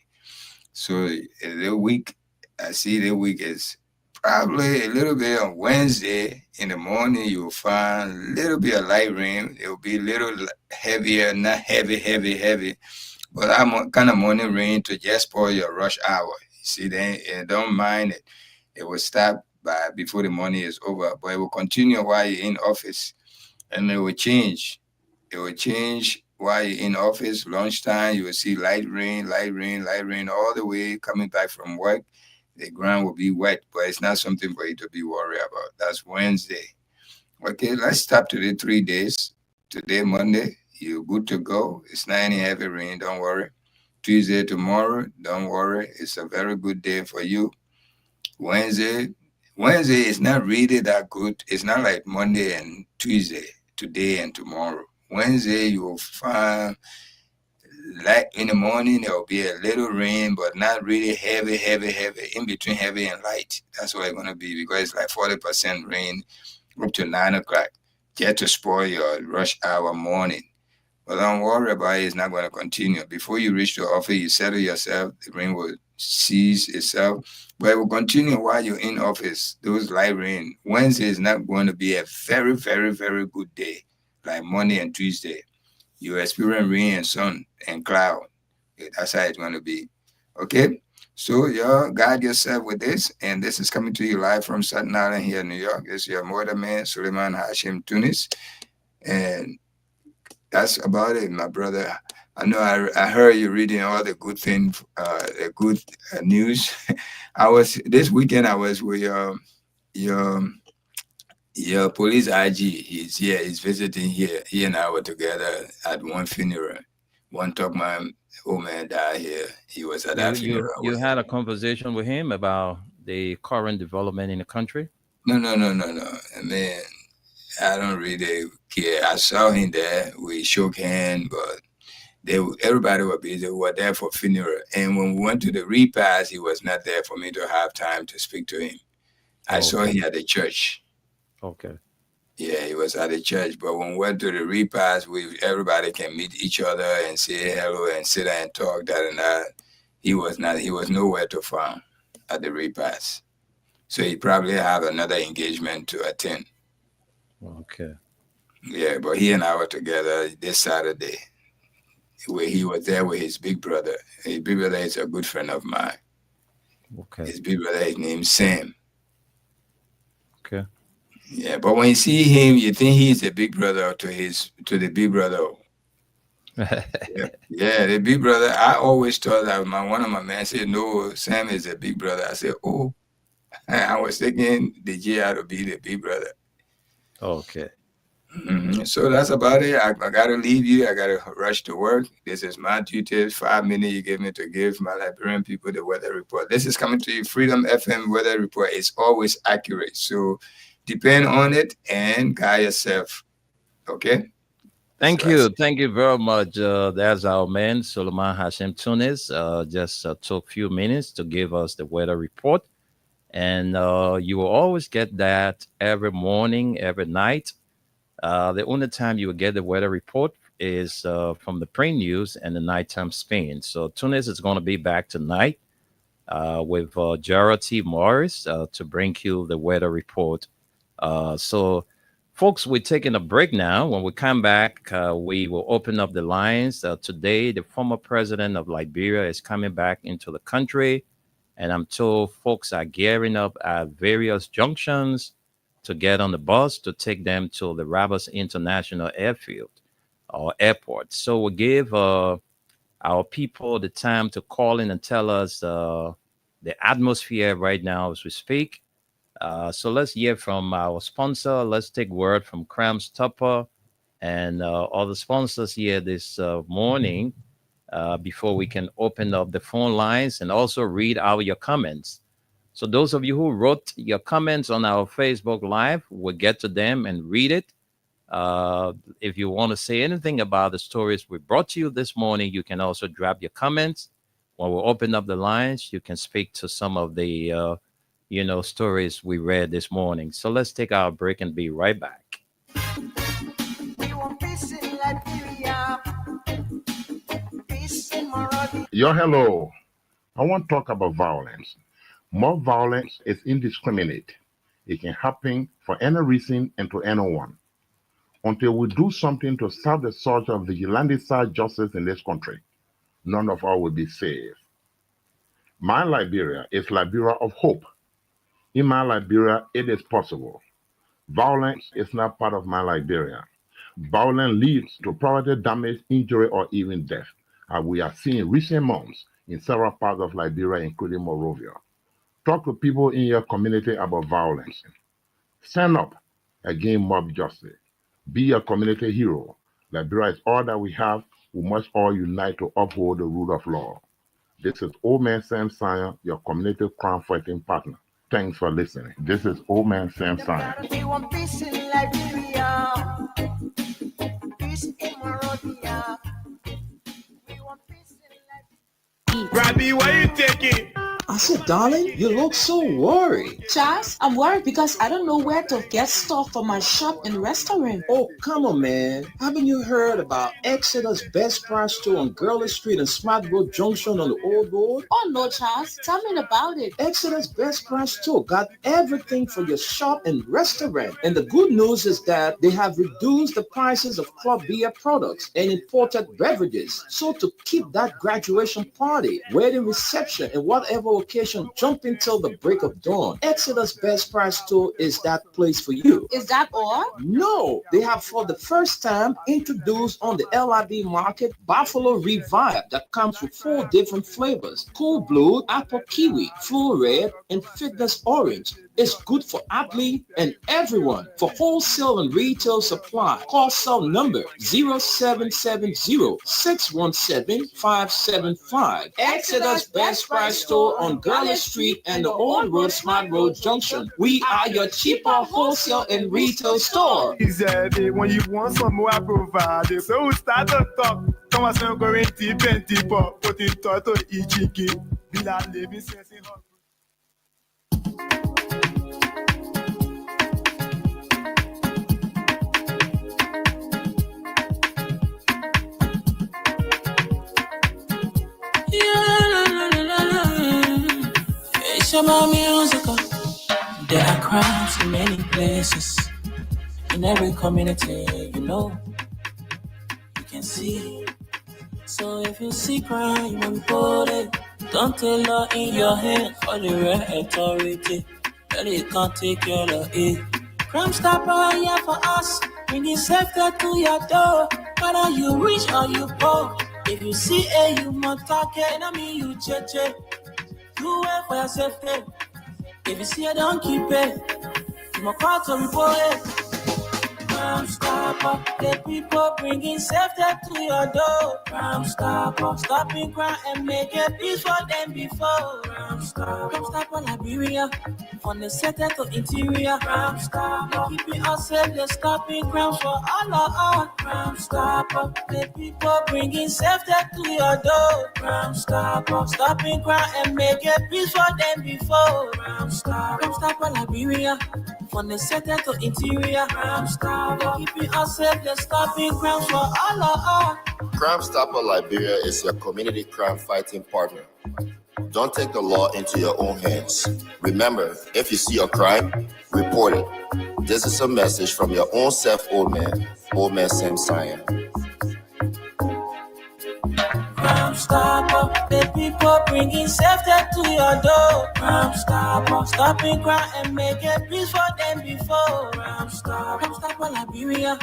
So the week, I see the week is probably a little bit on Wednesday in the morning. You'll find a little bit of light rain. It will be a little heavier, not heavy. But I'm kind of morning rain to just spoil your rush hour. See, then don't mind it. It will stop by before the morning is over, but it will continue while you're in office, and it will change. It will change while you're in office. Lunchtime, you will see light rain all the way coming back from work. The ground will be wet, but it's not something for you to be worried about. That's Wednesday. Okay, let's stop today 3 days. Today, Monday, you're good to go. It's not any heavy rain, don't worry. Tuesday, tomorrow, don't worry. It's a very good day for you. Wednesday is not really that good. It's not like Monday and Tuesday, today and tomorrow. Wednesday, you will find light in the morning. There will be a little rain, but not really heavy, in between heavy and light. That's what it's going to be, because it's like 40% rain up to 9 o'clock, just to spoil your rush hour morning. But don't worry about it. It's not going to continue. Before you reach the office, you settle yourself. The rain will cease itself. But it will continue while you're in office. Those light rain. Wednesday is not going to be a very, very, very good day, like Monday and Tuesday. You experience rain and sun and cloud. That's how it's going to be. Okay? So y'all guide yourself with this. And this is coming to you live from Staten Island here in New York. This is your weatherman, Suleiman Hashim Tunis. And that's about it, my brother. I know I heard you reading all the good things, the good news. This weekend I was with your police IG. He's here. He's visiting here. He and I were together at one funeral. One talk my old man died here. He was at that funeral. You had a conversation with him about the current development in the country? No. Man, I don't really care. I saw him there. We shook hands, but everybody was busy. We were there for funeral. And when we went to the repast, he was not there for me to have time to speak to him. I saw him at the church. Okay. Yeah, he was at the church. But when we went to the repast, everybody can meet each other and say hello and sit there and talk, that and that. He was nowhere to find at the repast. So he probably have another engagement to attend. Okay. Yeah, but he and I were together this Saturday, where he was there with his big brother. His big brother is a good friend of mine. Okay. His big brother is named Sam. Okay. Yeah, but when you see him, you think he's a big brother to the big brother. Yeah, the big brother. I always thought that one of my men said, no, Sam is a big brother. I said, oh, I was thinking the GI to be the big brother. Okay. Mm-hmm. So that's about it. I got to leave you. I got to rush to work. This is my duty. 5 minutes you gave me to give my Liberian people the weather report. This is coming to you. Freedom FM weather report is always accurate. So depend on it and guide yourself. Okay? Thank you. Thank you very much. That's our man, Suleiman Hashim Tunis. Just took a few minutes to give us the weather report. And you will always get that every morning, every night. The only time you will get the weather report is from the print news and the nighttime spin. So Tunis is going to be back tonight with Gerald T. Morris to bring you the weather report. So, folks, we're taking a break now. When we come back, we will open up the lines. Today, the former president of Liberia is coming back into the country. And I'm told folks are gearing up at various junctions to get on the bus to take them to the Rabas International Airfield or airport. So we'll give our people the time to call in and tell us the atmosphere right now as we speak. So let's hear from our sponsor. Let's take word from Krams Tupper and all the sponsors here this morning before we can open up the phone lines and also read out your comments. So those of you who wrote your comments on our Facebook Live, we'll get to them and read it. If you want to say anything about the stories we brought to you this morning, you can also drop your comments. When we open up the lines, you can speak to some of the, stories we read this morning. So let's take our break and be right back. We want peace in Liberia, peace in Monrovia. Yo, hello. I want to talk about violence. More violence is indiscriminate. It can happen for any reason and to anyone. Until we do something to stop the surge of vigilante-style justice in this country, none of us will be safe. My Liberia is Liberia of hope. In my Liberia, it is possible. Violence is not part of my Liberia. Violence leads to property damage, injury, or even death, as we have seen in recent months in several parts of Liberia, including Monrovia. Talk to people in your community about violence. Stand up against mob justice. Be a community hero. Liberia is all that we have. We must all unite to uphold the rule of law. This is Old Man Sam Sion, your community crime fighting partner. Thanks for listening. This is Old Man Sam Sion. We want peace in Liberia, peace in Monrovia. We want peace in Liberia. Robbie, why you taking? I said, darling, you look so worried. Charles, I'm worried because I don't know where to get stuff for my shop and restaurant. Oh, come on, man. Haven't you heard about Exodus Best Price Store on Gurley Street and Smart Road Junction on the Old Road? Oh no, Charles, tell me about it. Exodus Best Price Store got everything for your shop and restaurant. And the good news is that they have reduced the prices of club beer products and imported beverages. So to keep that graduation party, wedding reception, and whatever occasion jumping till the break of dawn, Exodus Best Price Store is that place for you. Is that all? No, they have for the first time introduced on the LIB market Buffalo Revive that comes with 4 different flavors: Cool Blue, Apple Kiwi, Full Red, and Fitness Orange. It's good for athlete and everyone. For wholesale and retail supply, call cell number 0770-617-575. Exodus Best Price Store on Gurley Street and the Old Road Smart Road Junction. We are your cheaper wholesale and retail store. Easy, when you want some more, I provide. So we start to talk. Come on, so go in deep and deeper. Put in toto ichiki. Be like living sense in hot. It's about musical. There are crimes in many places. In every community, you can see. So if you see crime, you report it. Don't take law in your hand for the real authority. That it can't take care of it. Crime Stopper here for us. Bringing safety to your door. Whether you rich or you poor. If you see a you must talk it. I mean you cheche. You wait for your safety. If you see it, don't keep it. You must call to report it. Crime Stopper, the people bringing safety to your door. Crime Stopper, stopping crime and making peace for them before. Crime Stopper Liberia, from the center to interior. Crime Stopper, keeping us safe, they're stopping crimes for all of us. Crime Stopper, the people bringing safety to your door. Crime Stopper, stopping crime and making peace for them before. Crime Stopper Liberia, from the center to interior. Crime Stopper, keeping us safe, they're stopping crimes for all of us. Crime Stopper Liberia is your community crime fighting partner. Don't take the law into your own hands. Remember, if you see a crime, report it. This is a message from your own self, Old Man Sam Cyan. Crime Stopper, the people bringing safety to your door. Crime Stopper, stopping crime and making peace for them before. Crime Stopper Liberia,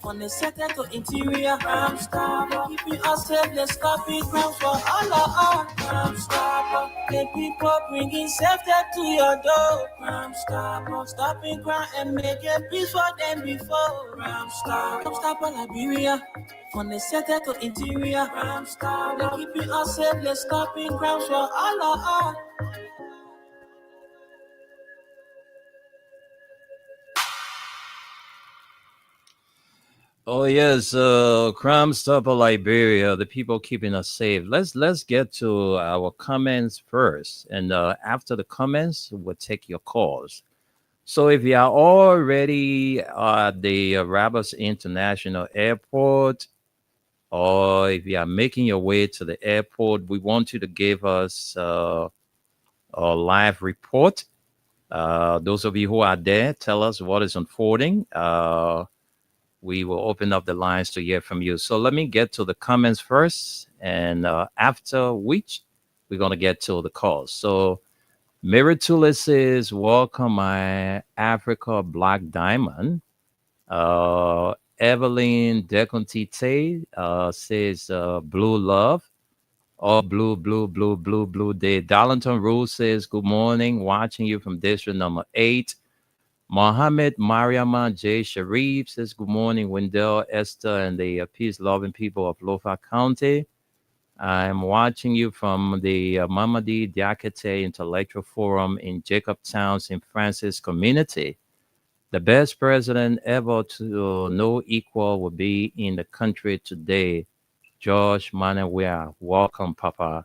from the center to interior. Crime Stopper, keeping us safe, they're stopping crime for all of us. Crime Stopper, the people bringing safety to your door. Crime Stopper, stopping crime and making peace for them before. Crime Stopper Liberia, from the center to interior. Crime Stopper, keeping us safe, they're stopping crimes for all of us. Oh yes, Crime Stopper Liberia, the people keeping us safe. Let's get to our comments first, and after the comments, we'll take your calls. So if you are already at the Rabas International Airport, or if you are making your way to the airport, we want you to give us a live report. Those of you who are there, tell us what is unfolding. We will open up the lines to hear from you. So let me get to the comments first, and after which we're going to get to the calls. So Miratula says, welcome my Africa Black Diamond. Evelyn Decontite says blue love. Oh, blue day. Darlington Rule says, good morning, watching you from district number 8. Mohammed Mariama J. Sharif says, good morning, Wendell, Esther, and the peace-loving people of Lofa County. I'm watching you from the Mamadi Diakite Intellectual Forum in Jacobtown, St. Francis community. The best president ever to no equal will be in the country today. George Manawea, welcome, Papa.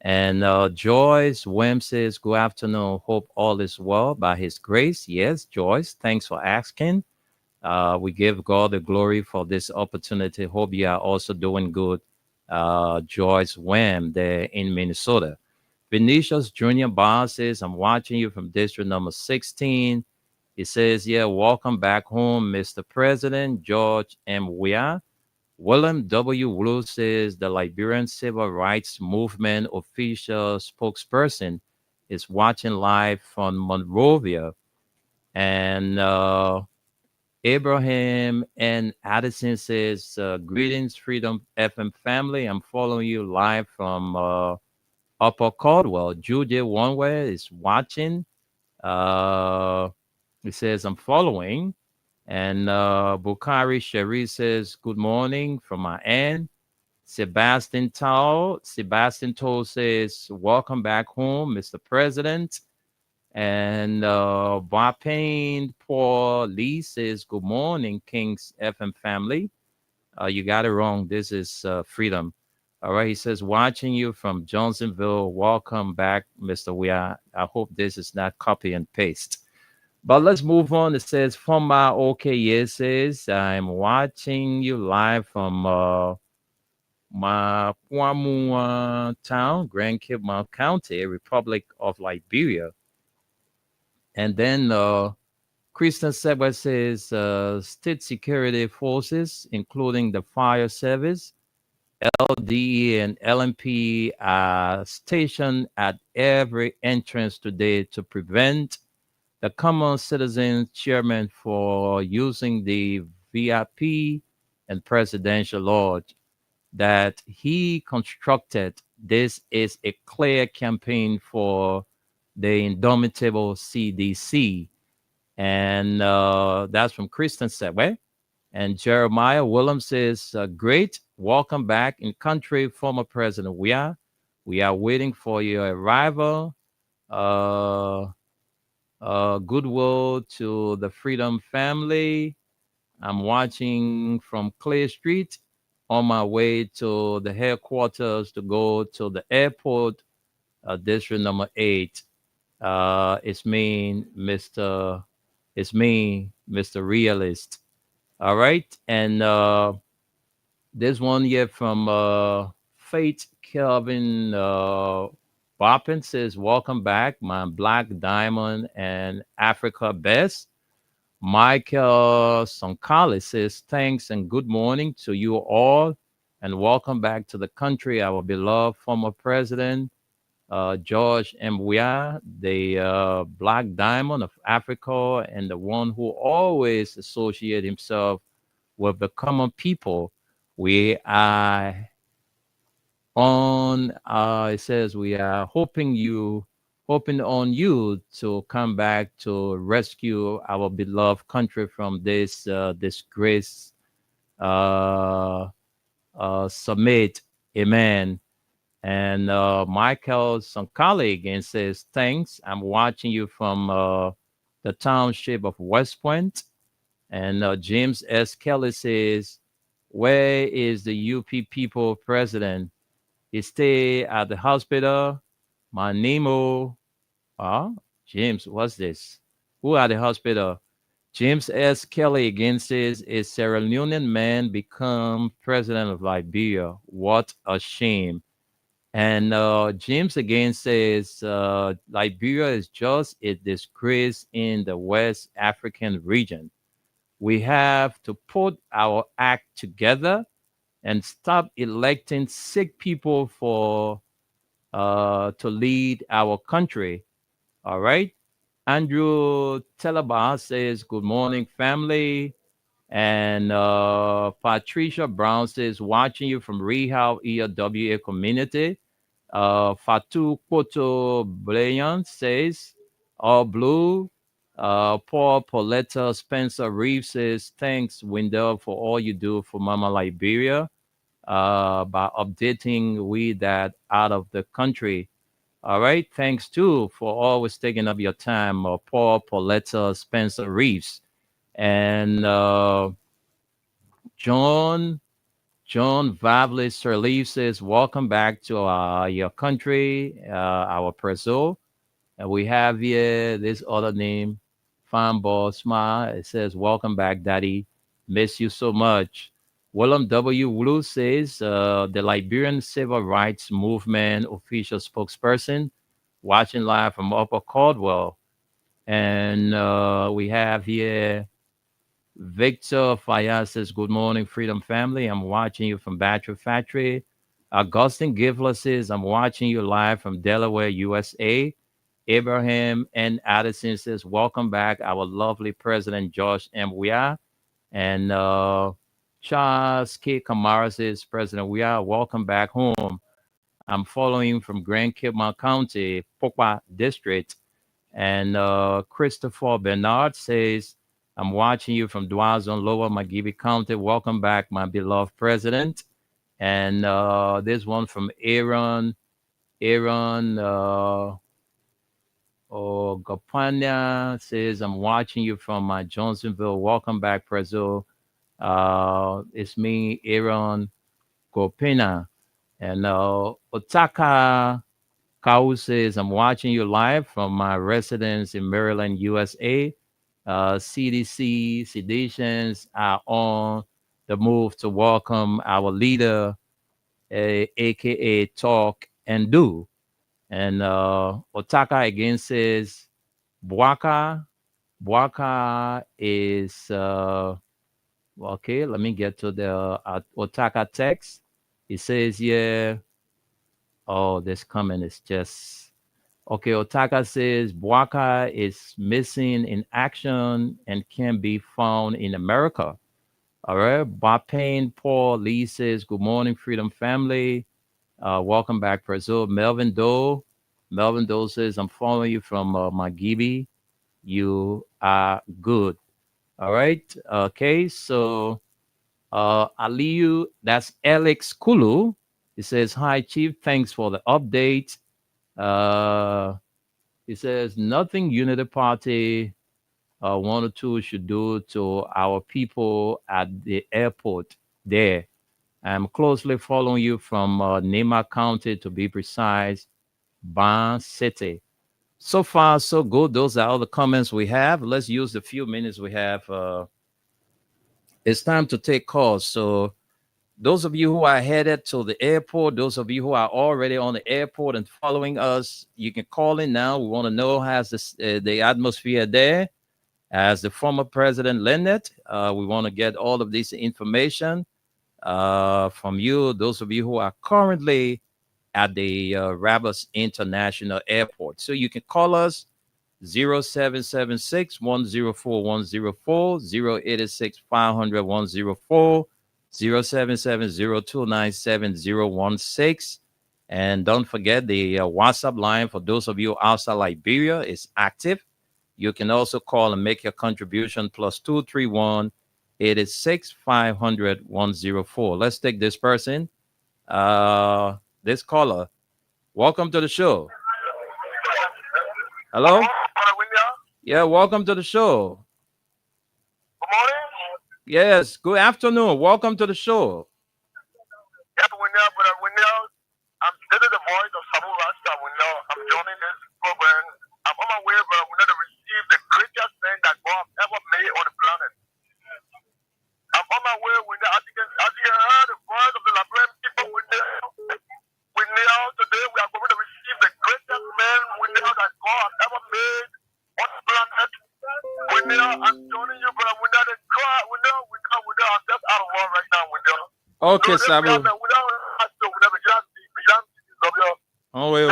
And Joyce Wem says, good afternoon. Hope all is well by his grace. Yes, Joyce, thanks for asking. We give God the glory for this opportunity. Hope you are also doing good. Joyce Wem there in Minnesota. Vinicius Junior Bar says, I'm watching you from district number 16. He says, yeah, welcome back home, Mr. President. George M. Weah. William W. Wu says the Liberian Civil Rights Movement official spokesperson is watching live from Monrovia. And Abraham and Addison says, greetings, Freedom FM family. I'm following you live from Upper Caldwell. Judy Oneway is watching. He says, I'm following. And Bukari Sherry says, good morning from my end. Sebastian Toll says, welcome back home, Mr. President. And Bapane Paul Lee says, good morning, Kings FM family. You got it wrong. This is Freedom. All right. He says, watching you from Johnsonville. Welcome back, Mr. Weah. I hope this is not copy and paste. But let's move on. It says, from my OKA says, I'm watching you live from Makwamua town, Grand Cape Mount County, Republic of Liberia. And then Kristen Seba says, state security forces, including the fire service, LDE and LMP are stationed at every entrance today to prevent the common citizen chairman for using the VIP and presidential lodge that he constructed. This is a clear campaign for the indomitable CDC. And that's from Kristen Sebe. And Jeremiah Williams says, great. Welcome back in country, former President. We are waiting for your arrival. Goodwill to the Freedom family. I'm watching from Clay Street on my way to the headquarters to go to the airport, district number 8. It's me, Mr. Realist. All right. And there's one here from Faith Kelvin Boppin says, welcome back, my Black Diamond and Africa Best. Michael Sonkali says, thanks and good morning to you all, and welcome back to the country, our beloved former president, George M. Weah, the Black Diamond of Africa, and the one who always associate himself with the common people. We are on, it says, we are hoping on you to come back to rescue our beloved country from this disgrace summit. Amen. And Michael Sonkali again says, thanks. I'm watching you from the township of West Point. And James S. Kelly says, where is the UP people president? He stay at the hospital. My Nemo. James, what's this? Who at the hospital? James S. Kelly again says, a Sierra Leonean man become president of Liberia. What a shame. And James again says, Liberia is just a disgrace in the West African region. We have to put our act together and stop electing sick people to lead our country. All right. Andrew Telaba says, good morning, family. And Patricia Brown says, watching you from Rehab EWA community. Fatu Koto Blayan says, all blue. Paul Pauletta Spencer Reeves says, thanks, Wendell, for all you do for Mama Liberia by updating we that out of the country. All right. Thanks, too, for always taking up your time, Paul Pauletta Spencer Reeves. And John Vavlis Sirleaf says, welcome back to your country, our Brazil. And we have here this other name, Fine Ball Smile. It says, welcome back, Daddy. Miss you so much. William W. Wu says, the Liberian Civil Rights Movement official spokesperson, watching live from Upper Caldwell. And we have here Victor Fayaz says, good morning, Freedom family. I'm watching you from Battery Factory. Augustine Givler says, I'm watching you live from Delaware, USA. Abraham N. Addison says, welcome back, our lovely President George M. Weah. And Charles K. Kamara says, President Weah, welcome back home. I'm following from Grand Kibma County, Pokwa District. And Christopher Bernard says, I'm watching you from Dwazon, Lower Magibi County. Welcome back, my beloved president. And there's one from Aaron Gopanya says, I'm watching you from Johnsonville. Welcome back, Brazil. It's me, Aaron Gopina. And Otaka Kau says, I'm watching you live from my residence in Maryland, USA. CDC seditions are on the move to welcome our leader, aka Talk and Do. And Otaka again says, Bwaka is okay. Let me get to the Otaka text. It says, yeah. Oh, this comment is just okay. Otaka says Bwaka is missing in action and can be found in America. All right. Bapane Paul Lee says, good morning, Freedom family. Welcome back, Brazil. Melvin Doe says, I'm following you from Magibi. You are good. All right. Okay. So Aliyu, that's Alex Kulu. He says, "Hi, Chief. Thanks for the update." He says, "Nothing Unity Party 102 should do to our people at the airport there. I'm closely following you from Nema County, to be precise, Ban City." So far, so good. Those are all the comments we have. Let's use the few minutes we have. It's time to take calls. So those of you who are headed to the airport, those of you who are already on the airport and following us, you can call in now. We want to know how's the atmosphere there. As the former president Leonard, we want to get all of this information from you, those of you who are currently at the Rabas International Airport. So you can call us 0776 104 104, 086 500 104, 077 And don't forget the WhatsApp line for those of you outside Liberia is active. You can also call and make your contribution +231 86 500 104. Let's take this person. This caller. Welcome to the show. Hello? Yeah, welcome to the show. Good morning. Yes, good afternoon. Welcome to the show. Yes, I'm this is the voice of Sabu Rasta. I'm joining this program. I'm on my way, but I'm going to receive the greatest thing that God ever made on the planet. I'm on my way. As you heard the voice of the Liberian people, today we are going to receive the greatest man that God ever made on the planet. I'm joining you, but I'm just out of war right now. Okay, Sabu. Oh, wait. In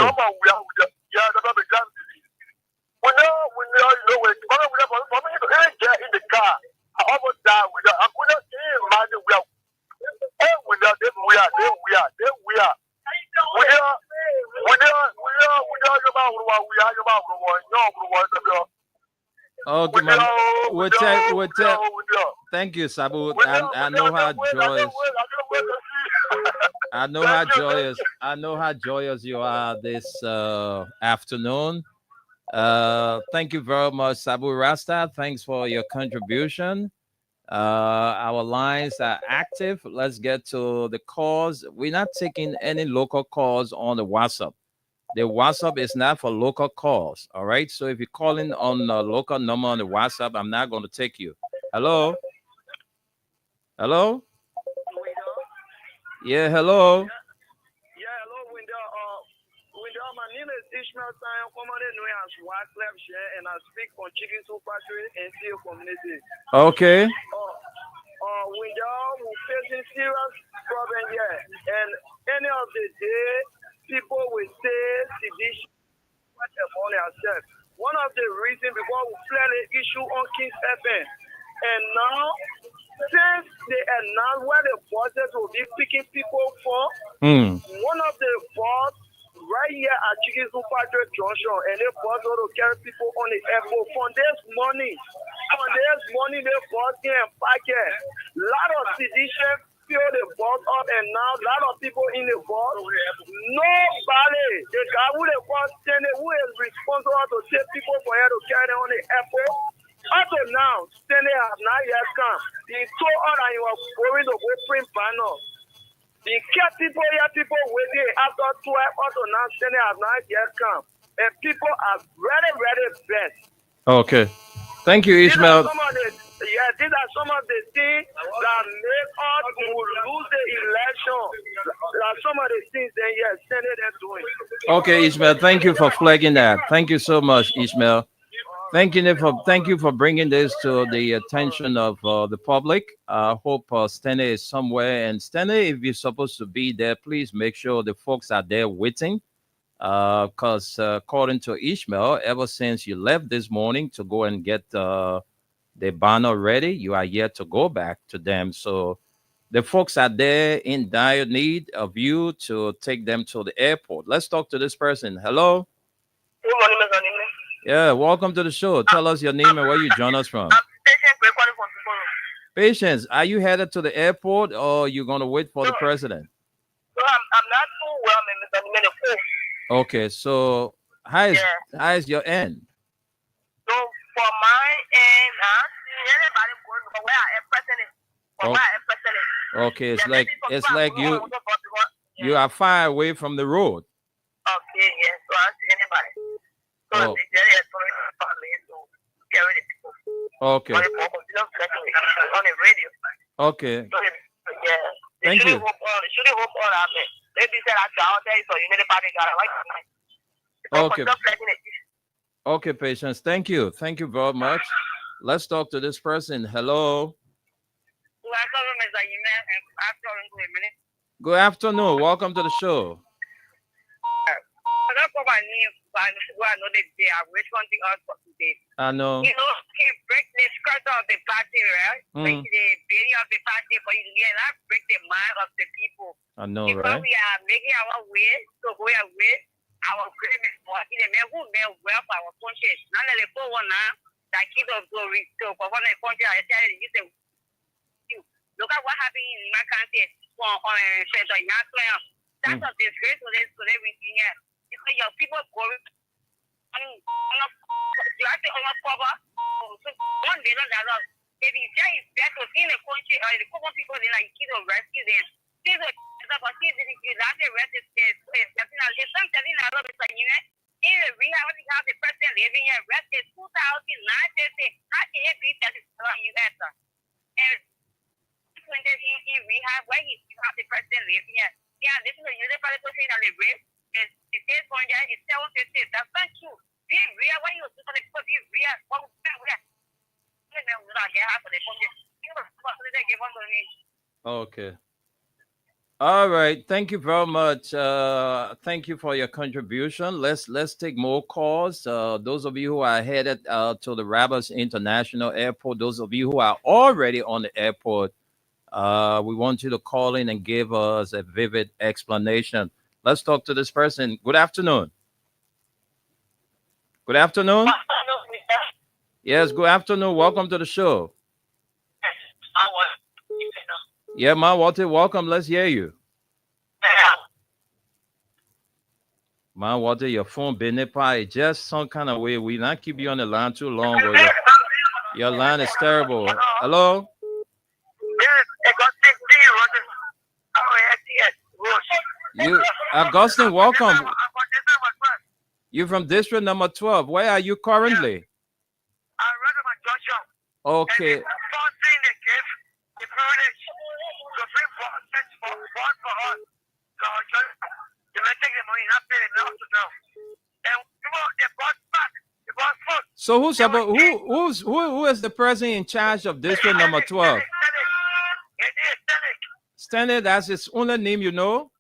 the car, I almost died with her. I'm going to imagine we are. Okay, man. Thank you, Sabu. I know how joyous. I know how joyous you are this afternoon. Thank you very much, Sabu Rasta. Thanks for your contribution. Our lines are active. Let's get to the calls. We're not taking any local calls on the WhatsApp. The WhatsApp is not for local calls. All right. So if you're calling on a local number on the WhatsApp, I'm not going to take you. Hello? Hello? Yeah, hello. Yeah, hello, Window. My name is Ishmael Sion, commonly known as Wyclef Shen, and I speak from Chicken Soup Factory and Seal Community. Okay. Window, we're facing serious problem here, and any of the day, people will say sedition among ourselves. One of the reasons because we fled the issue on King's FM, and now since they announced where the buses will be picking people for, one of the bus right here at Chicken Soup Factory Junction, and the bus will carry people on the airport. From this morning, they bus here and park here. A lot of sedition fill the bus up, and now a lot of people in the bus. Nobody, the guy who the bus standing, who is responsible to take people from here to carry them on the airport. Up to now, Stanley has not yet come. He told us that he was going to go print banner. He kept people here, people waiting after 12. Up to now, Stanley has not yet come. And people are very, very bad. Okay. Thank you, Ishmael. These are some of the things that make us lose the election. Some of the things that, yes, Stanley is doing. Okay, Ishmael. Thank you for flagging that. Thank you so much, Ishmael. Thank you for bringing this to the attention of the public. I hope Steny is somewhere. And Steny, if you're supposed to be there, please make sure the folks are there waiting. Because according to Ishmael, ever since you left this morning to go and get the banner ready, you are yet to go back to them. So the folks are there in dire need of you to take them to the airport. Let's talk to this person. Hello. Good morning, Mr. Nime. Yeah, welcome to the show. Tell us your name and where you join us from. Patience, are you headed to the airport or you gonna wait for the president? So I'm not too well, Mr. Minute. Okay, so how is your end? So for my end, anybody going to where I am president. For where I am president. Okay, it's like you are far away from the road. Okay, yes. So I see anybody. So Oh. Okay. On the radio. Okay. So, yeah. Thank you. Shouldn't hope all that, man. Maybe said I out there, so you anybody got it right. Okay. Okay, Patience. Thank you. Thank you very much. Let's talk to this person. Hello. Good afternoon. Welcome to the show. I know. You know, he break the skirt of the party, right? Like the beginning of the party for you to get that break the mind of the people. I know, Because right? we are making our way to go away. Our greatness working the men who may well for our country. None of the poor one now that keep of glory to govern the country. I tell you, look at what happened in my country on Center National. That's a disgrace to this everything here. Because your people going you have to cover one day or another. If you say it's better in the country or the common people, they like kids or rescue them. See the that's the rest is something I love. It's like, you know, in the rehab, what you have the president living here, rest is 2009. They say, how can it be that it's U.S. And when they're in rehab, where you have the president living here. Yeah, this is a unified person that they rape. The state point there is 750. That's not true. Be real. Why you supposed to be real? What was that? Okay. All right. Thank you very much. Thank you for your contribution. Let's take more calls. Those of you who are headed to the Rabat International Airport, those of you who are already on the airport, we want you to call in and give us a vivid explanation. Let's talk to this person. Good afternoon. Good afternoon. Yes, good afternoon. Welcome to the show. Yeah, Ma Walter, welcome. Let's hear you. Ma Walter, your phone been probably just some kind of way. We not keep you on the line too long. But your line is terrible. Hello? You, Augustine, welcome. You from district number 12. Where are you currently? Okay. So who is the president in charge of district number 12? Stanley, that's his only name, you know?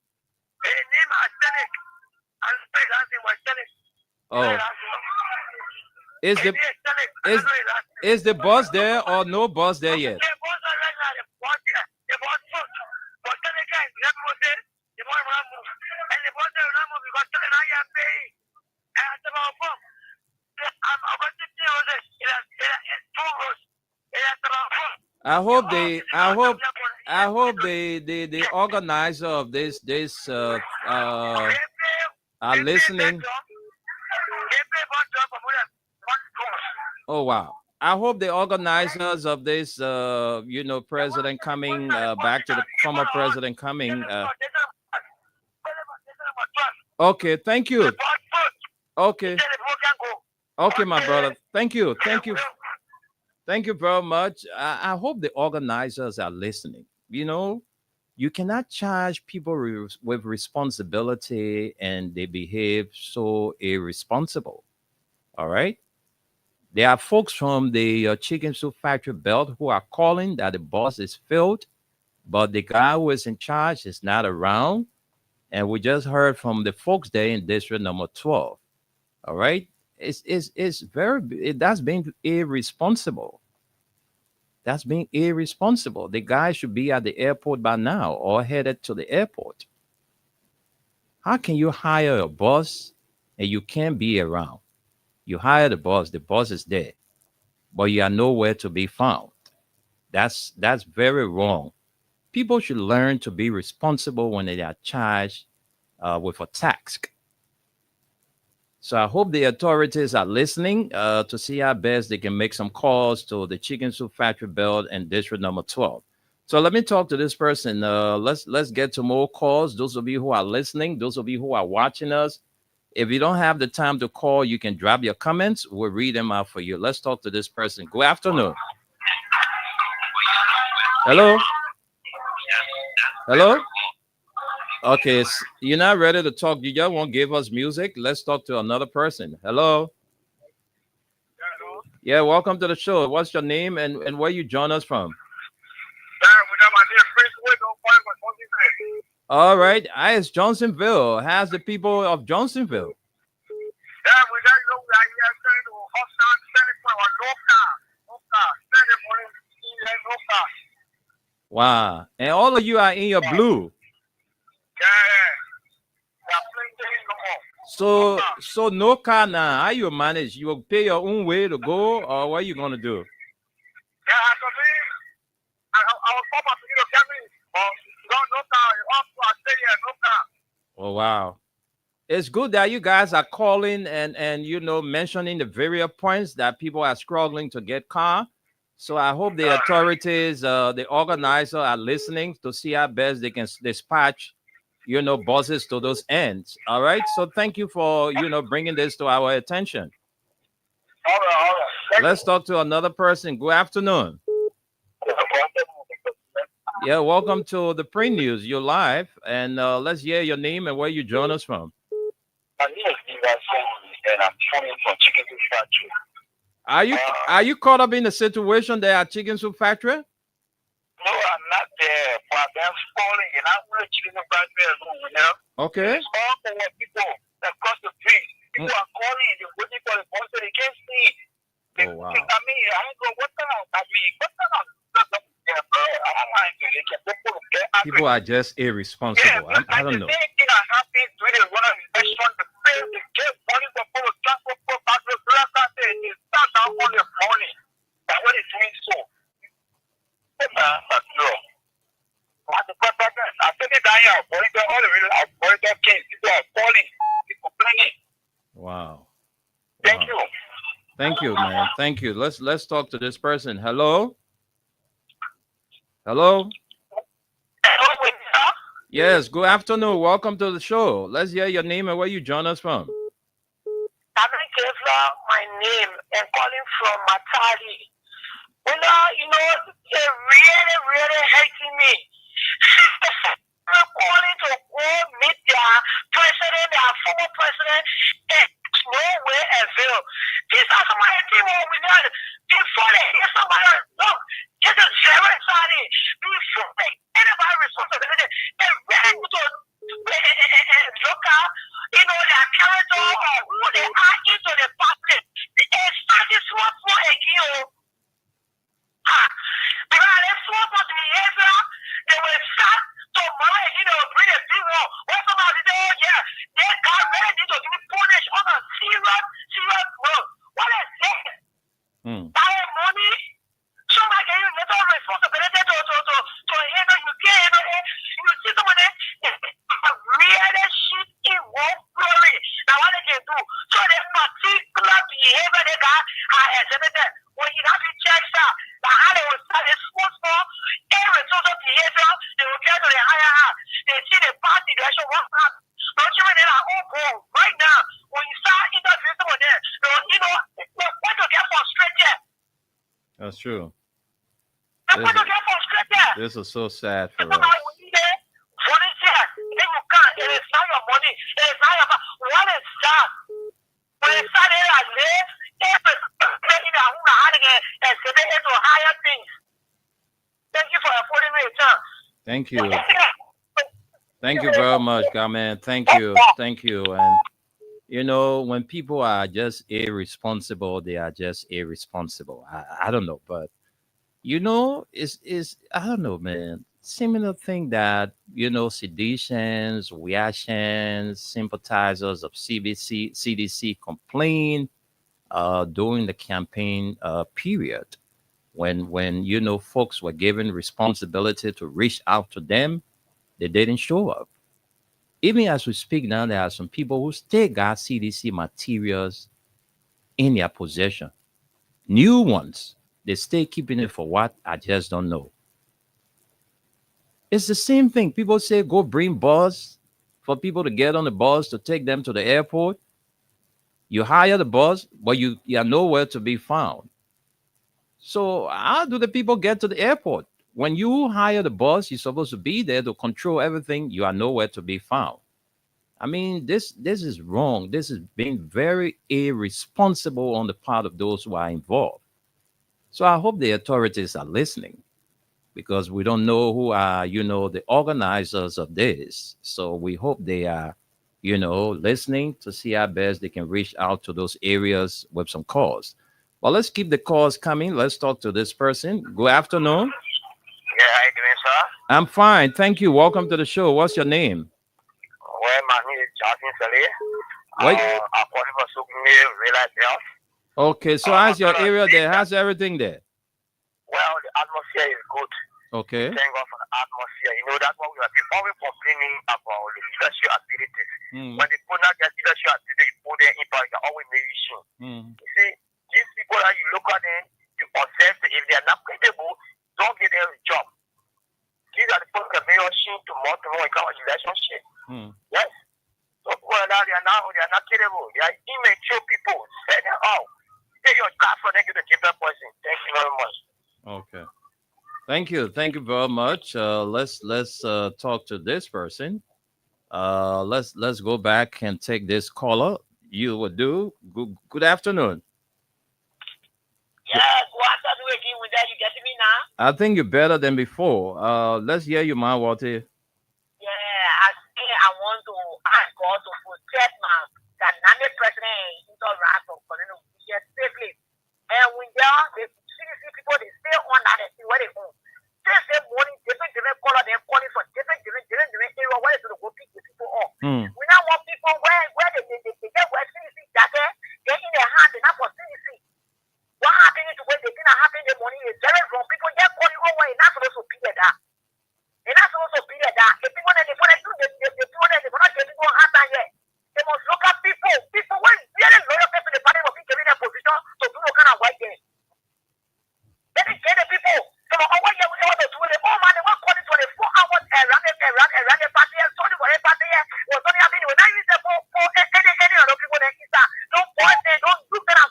Oh. Is the boss there or no boss there yet? I hope the organizer of this are listening. Oh wow. I hope the organizers of this president coming back to the former president coming okay, thank you. Okay, my brother. Thank you very much. I hope the organizers are listening. You know, you cannot charge people with responsibility and they behave so irresponsible. All right. There are folks from the chicken soup factory belt who are calling that the boss is filled, but the guy who is in charge is not around. And we just heard from the folks there in district number 12. All right. That's being irresponsible. That's being irresponsible. The guy should be at the airport by now or headed to the airport. How can you hire a boss and you can't be around? You hire the boss is there, but you are nowhere to be found. That's very wrong. People should learn to be responsible when they are charged with a tax. So I hope the authorities are listening to see how best they can make some calls to the Chicken Soup Factory Belt and District Number 12. So let me talk to this person. Let's get to more calls. Those of you who are listening, those of you who are watching us, if you don't have the time to call, you can drop your comments. We'll read them out for you. Let's talk to this person. Good afternoon. Hello? Hello? Okay, you're not ready to talk. You just won't give us music. Let's talk to another person. Hello? Yeah, welcome to the show. What's your name and where you join us from? All right. It's Johnsonville. How's the people of Johnsonville? Wow. And all of you are in your blue. So no car now. How you manage? You will pay your own way to go, or what are you gonna do? Oh wow. It's good that you guys are calling and mentioning the various points that people are struggling to get car. So I hope the authorities, the organizer are listening to see how best they can dispatch, buses to those ends. All right. So thank you for, bringing this to our attention. All right. Let's talk to another person. Good afternoon. Yeah, welcome to the pre-news. You're live, and let's hear your name and where you join us from. My name is Diva Sengui, and I'm calling from Chicken Soup Factory. Are you caught up in the situation there at Chicken Soup Factory? No, I'm not there, but I'm calling, and I'm with Chicken Soup Factory alone, Okay. It's all for what people across the street. People are calling, they're waiting for the phone, so they can't see. Oh, wow. I mean, I don't know what kind of. People are just irresponsible. I don't know. The same thing that happened to the one of the restaurants, the pay, they get money for people, transport for factory, they start down on their money. That's what they're doing so. I said it down here, all the corridor case, people are calling, people complaining. Wow. Thank you. Thank you, man. Thank you. Let's talk to this person. Hello? Hello? Yes, good afternoon. Welcome to the show. Let's hear your name and where you join us from. Alan Kevlar, my name, and calling from Matali. They're really, really hating me. I'm calling to go meet their president, their former president, and nowhere avail. These are some of the things we done before they hear somebody. Look, get a zero excited. Before they anybody responsibility and ready to look out, their character or who they are into the party. It's not this one for a deal. Because they swap up the behavior, they will start tomorrow, bring a big one. When somebody say, oh yeah, they got ready to be punished on a serious road. What is that? Buying money? Somebody can use little responsibility to handle you can't handle it. You see someone that really shit in one glory. Now what they can do? So the particular behavior they got are exhibited. When you have to check out, how they will start a sports for every social behavior, they will get to the higher half. They see the party direction one half. Don't you in our own goal right now? When you start interviewing someone there, what to get frustrated. That's true. This is so sad for us. Volunteer, then you can't. It is not your money. It is not your money. What is that? When it started at live, to higher things. Thank you for affording me a chance. Thank you. Thank you very much, God, man. Thank you. Thank you. And when people are just irresponsible, they are just irresponsible. I don't know, but is I don't know, man. Similar thing that seditions, reactions, sympathizers of CDC complain during the campaign period. when you know folks were given responsibility to reach out to them, they didn't show up. Even as we speak now, there are some people who still got CDC materials in their possession. New ones, they stay keeping it for what? I just don't know. It's the same thing. People say go bring bus for people to get on the bus to take them to the airport. You hire the bus, but you are nowhere to be found. So how do the people get to the airport? When you hire the bus, you're supposed to be there to control everything. You are nowhere to be found. I mean, this is wrong. This is being very irresponsible on the part of those who are involved. So I hope the authorities are listening, because we don't know who are, the organizers of this. So we hope they are, listening to see how best they can reach out to those areas with some calls. Well, let's keep the calls coming. Let's talk to this person. Good afternoon. Yeah, how you doing, sir? I'm fine. Thank you. Welcome to the show. What's your name? Well, my name is Justin Saleh. Wait. I'm calling for Sukunme Real Health. Okay, so how's your area there? How's everything there? Well, the atmosphere is good. Okay. Thank God for the atmosphere. That's what we are always complaining about the leadership activities. When they put out their leadership activities, you put their impact, they always make issue. You see, these people that you look at them, you observe that if they are not capable, don't give them a job. These are the people that may not shoot tomorrow in kind of relationship. Yes. So people are now, they are not capable. They are immature people. Set them out. Take your class for them to the different person. Thank you very much. Okay. Thank you very much. Let's talk to this person. Let's go back and take this caller. You will do. Good afternoon. Yeah, go after again with that. You getting me now? I think you're better than before. Let's hear you, man, Walter. Yeah, I want to ask God to protect my dynamic president into wrath of Colonel safely. And when the CDC people, they stay on that and see where they go. Same morning, different color, they're calling for different area where they go pick the people up. We now want people where they get where CDC jacket, they're in their hand, they're not for CDC. What happened is when they didn't happen in the morning is very wrong. People get calling over, they're not supposed to be there. They're not supposed to be there. The people that they want to do, the people that they want to get people answer yet. They must look at people. People when really loyal people, the party must be given a position to do what kind of work there. Let me get the people. So over here, we want to do it. Oh man, they want to call it 24 hours around the party. Sorry for the party. Was only happening when I use the for any other people that is that. Don't point them, don't look at them.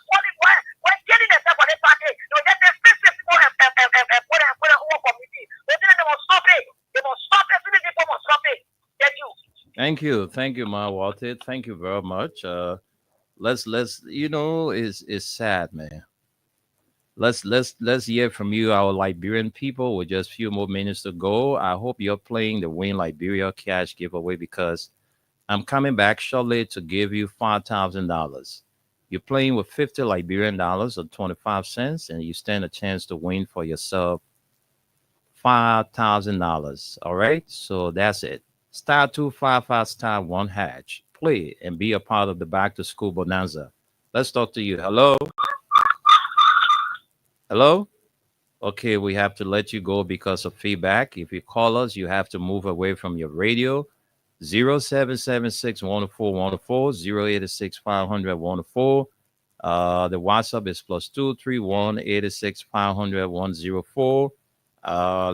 When getting themselves for the party, they get the specific people and put them over committee. But then they must stop it. They must stop it. People must stop it. Thank you. Thank you, Ma Walter. Thank you very much. Let's it's sad, man. Let's hear from you, our Liberian people, with just a few more minutes to go. I hope you're playing the Win Liberia cash giveaway, because I'm coming back shortly to give you $5,000. You're playing with 50 Liberian dollars or 25 cents, and you stand a chance to win for yourself $5,000. All right, so that's it. Star 255 star 1 hatch. Play and be a part of the back to school bonanza. Let's talk to you. Hello. Hello? Okay, we have to let you go because of feedback. If you call us, you have to move away from your radio. 0776-104-104, 086-500-104. The WhatsApp is +231 86-500-104.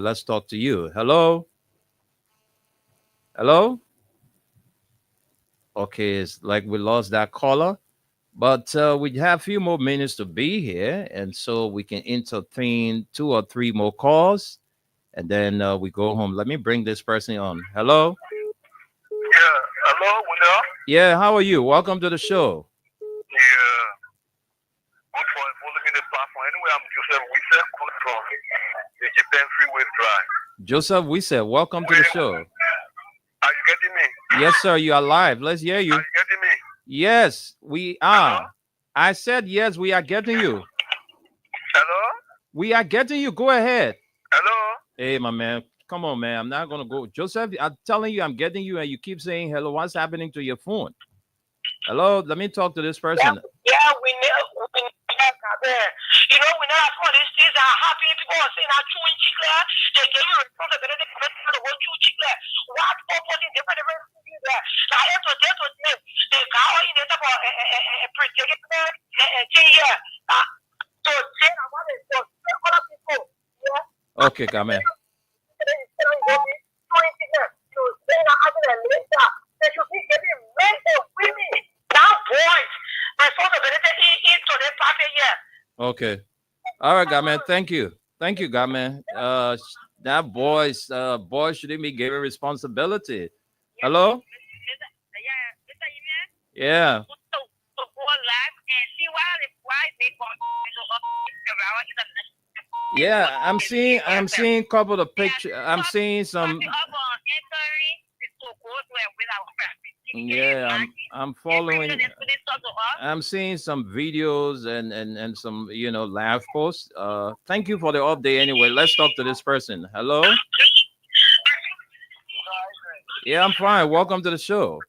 Let's talk to you. Hello? Hello? Okay, it's like we lost that caller. But we have a few more minutes to be here, and so we can entertain 2 or 3 more calls, and then we go home. Let me bring this person on. Hello? Yeah, hello, Winner. Yeah, how are you? Welcome to the show. Yeah. Good for following the platform. Anyway, I'm Joseph Wisse, calling from the Japan Freeway Drive. Joseph Wisse, welcome to the show. Are you getting me? Yes, sir, you are live. Let's hear you. Are you getting me? Yes, we are. Hello? I said yes, we are getting you. Hello? We are getting you. Go ahead. Hello? Hey, my man. Come on, man. I'm not going to go. Joseph, I'm telling you, I'm getting you, and you keep saying hello. What's happening to your phone? Hello? Let me talk to this person. Yeah, we need You know, when I saw these things are happening, people are saying, I'm chewing chicle. They gave you responsibility to make people go chew chicle. What purpose in different things there? Like, today, they got all in the type of predicament and thing here. So, then I want to other people. Yeah. Okay, come here. Okay. All right, God man. Thank you. Thank you, God man. That boy shouldn't be given responsibility. Hello? Yeah. Yeah, I'm seeing a couple of pictures. I'm seeing some. Yeah, I'm following. I'm seeing some videos and some live posts. Thank you for the update. Anyway, let's talk to this person. Hello. Yeah, I'm fine. Welcome to the show.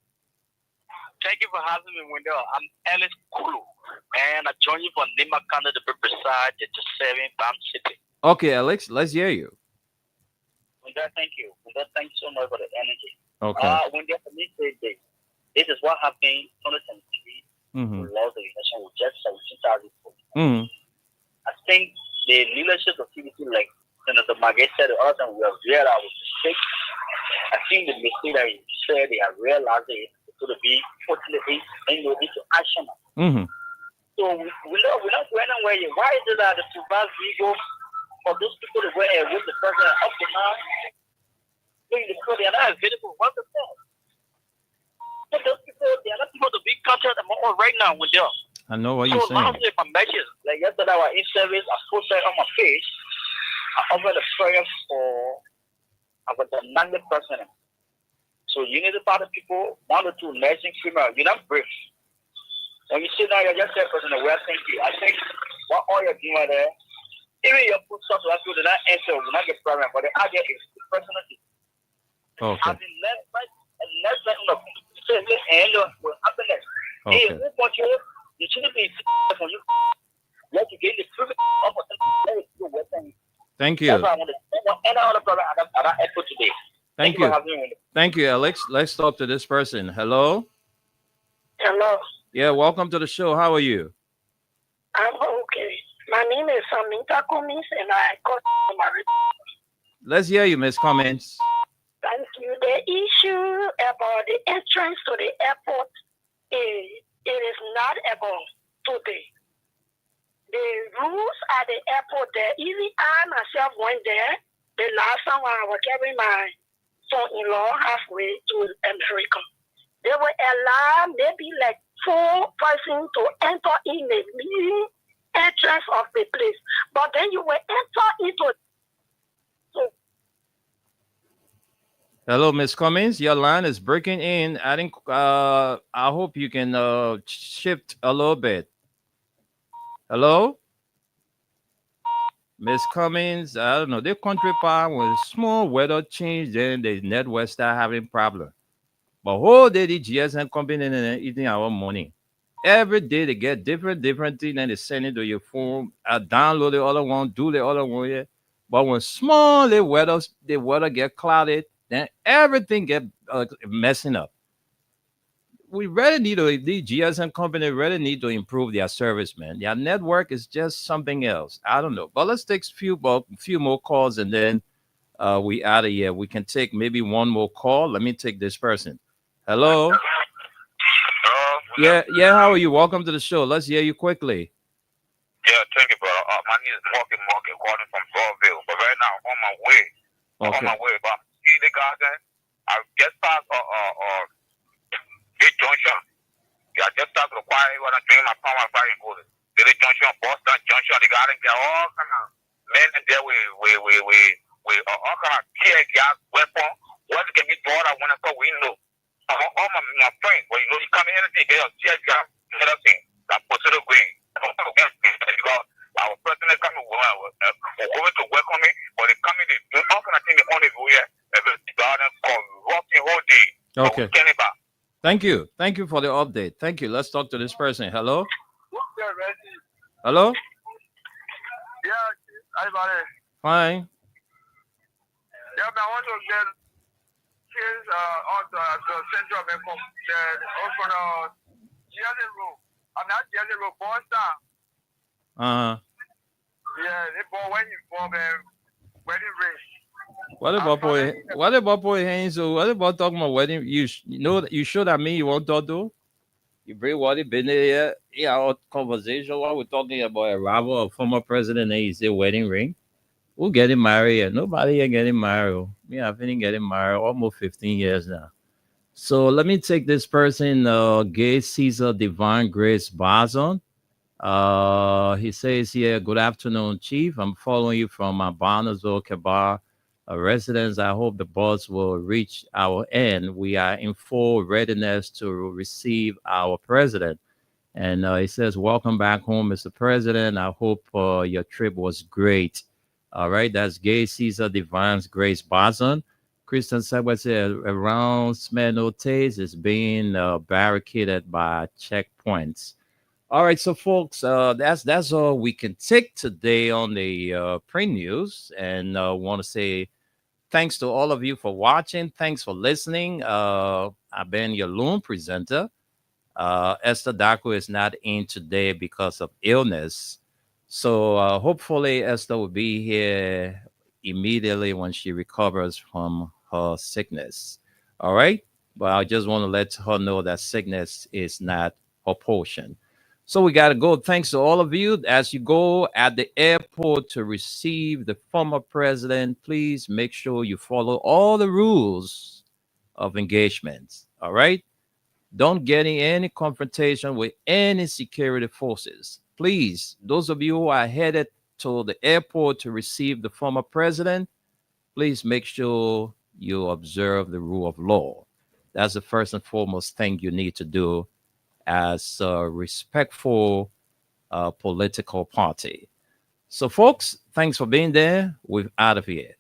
Thank you for having me, Wendell. I'm Ellis Kulu, and I join you from Lima County, to be precise, to 7 Bam City. Okay, Alex, let's hear you. Wendell, thank you. Wendell, thank you so much for the energy. Okay. Wendell, for me, this is what happened in 2023. We lost the election with Jefferson in 2004. I think the leadership of CBC, like Senator Margaret said, the other time we have realized our mistake. I think the mistake that you said, they have realized it to be putting it into action. So we're not going anywhere. Why is it that the Subas Vigo for those people that were with the president up to now, they are not available 1%. So those people, they are not people to be counted right now with them. I know what you're saying. So now if I'm matches, like yesterday I was in service, I posted on my face, I offered a prayer for about the 90%. So you need to find the people, 1 or 2 nursing female, you're not brave. When you sit down, you're just a person that thank you. I think what all you're doing there, even your put stuff like you, do not answer, will not get problem, but the idea is the personal. Okay. I've been led by and less than the and will happen next. Hey, who want you? You shouldn't be for you. You have to get the privilege of what. Thank you. That's why I want to end all the problem I don't echo today. Thank you. Thank you, Alex. Let's talk to this person. Hello. Hello. Yeah, welcome to the show. How are you? I'm okay. My name is Samantha Cummings, and I got married. Let's hear you, Miss Cummings. Thank you. The issue about the entrance to the airport, it is not about today. The rules at the airport there, even I myself went there the last time I was carrying my son-in-law halfway to America. They will allow maybe like 4 persons to enter in the leading entrance of the place. But then you will enter into. Hello, Miss Cummings. Your line is breaking in. I hope you can shift a little bit. Hello? Miss Cummings, I don't know. The country part with small weather change, then the network start having problem. But whole day the GSM company and eating our money. Every day they get different things and they send it to your phone. I download the other one, do the other one. Yeah. But when small the weather get clouded, then everything get messing up. We really need the GSM company really need to improve their service, man. Their network is just something else. I don't know. But let's take a few more calls and then we out of here. We can take maybe one more call. Let me take this person. Hello. Yeah. How are you? Welcome to the show. Let's hear you quickly. Yeah, thank you, bro. My name is Market calling from Broadville. But right now, on my way. But see the garden. I just passed Big Junction. Yeah, I just started to quiet when I'm drinking my power fire and go to Big Junction, Boston Junction. The garden get all kind of men in there with all kind of tear gas weapon. What can be brought out when I thought we know. All my friends, well, you come in anything, they are tear gas, everything. That posted a green. Because our president coming going to welcome me, but they come in, they do all kind of things on the way. The garden corrupting whole day. Okay. Thank you. Thank you for the update. Thank you. Let's talk to this person. Hello? Hello? Everybody. Fine. Yeah, but I want to get kids on the Central Bank of the Jersey Road. I'm not Jersey Road, Boston. Yeah, they bought when you bought wedding ring. What about boy hands? So what about talking about wedding? You know you sure that me you won't talk to? You bring what it been there? Yeah, our conversation. What we're talking about a rival of former president and his wedding ring. Who getting married? Nobody ain't getting married. Me, I've been getting married almost 15 years now. So let me take this person, Gay Caesar Divine Grace Bazon. He says here, good afternoon, Chief. I'm following you from Barnesville, Kabar residence. I hope the bus will reach our end. We are in full readiness to receive our president. And he says, welcome back home, Mr. President. I hope your trip was great. All right, that's Gay Caesar Divine Grace Bazon. Christian Sabbath said around Smenotes is being barricaded by checkpoints. All right, so folks, that's all we can take today on the print news, and want to say thanks to all of you for watching. Thanks for listening. I've been your loan presenter. Esther Daco is not in today because of illness, so hopefully Esther will be here immediately when she recovers from her sickness. All right, but I just want to let her know that sickness is not her portion. So we got to go. Thanks to all of you. As you go at the airport to receive the former president, please make sure you follow all the rules of engagement. All right? Don't get in any confrontation with any security forces. Please, those of you who are headed to the airport to receive the former president, please make sure you observe the rule of law. That's the first and foremost thing you need to do as a respectful political party. So, folks, thanks for being there. We're out of here.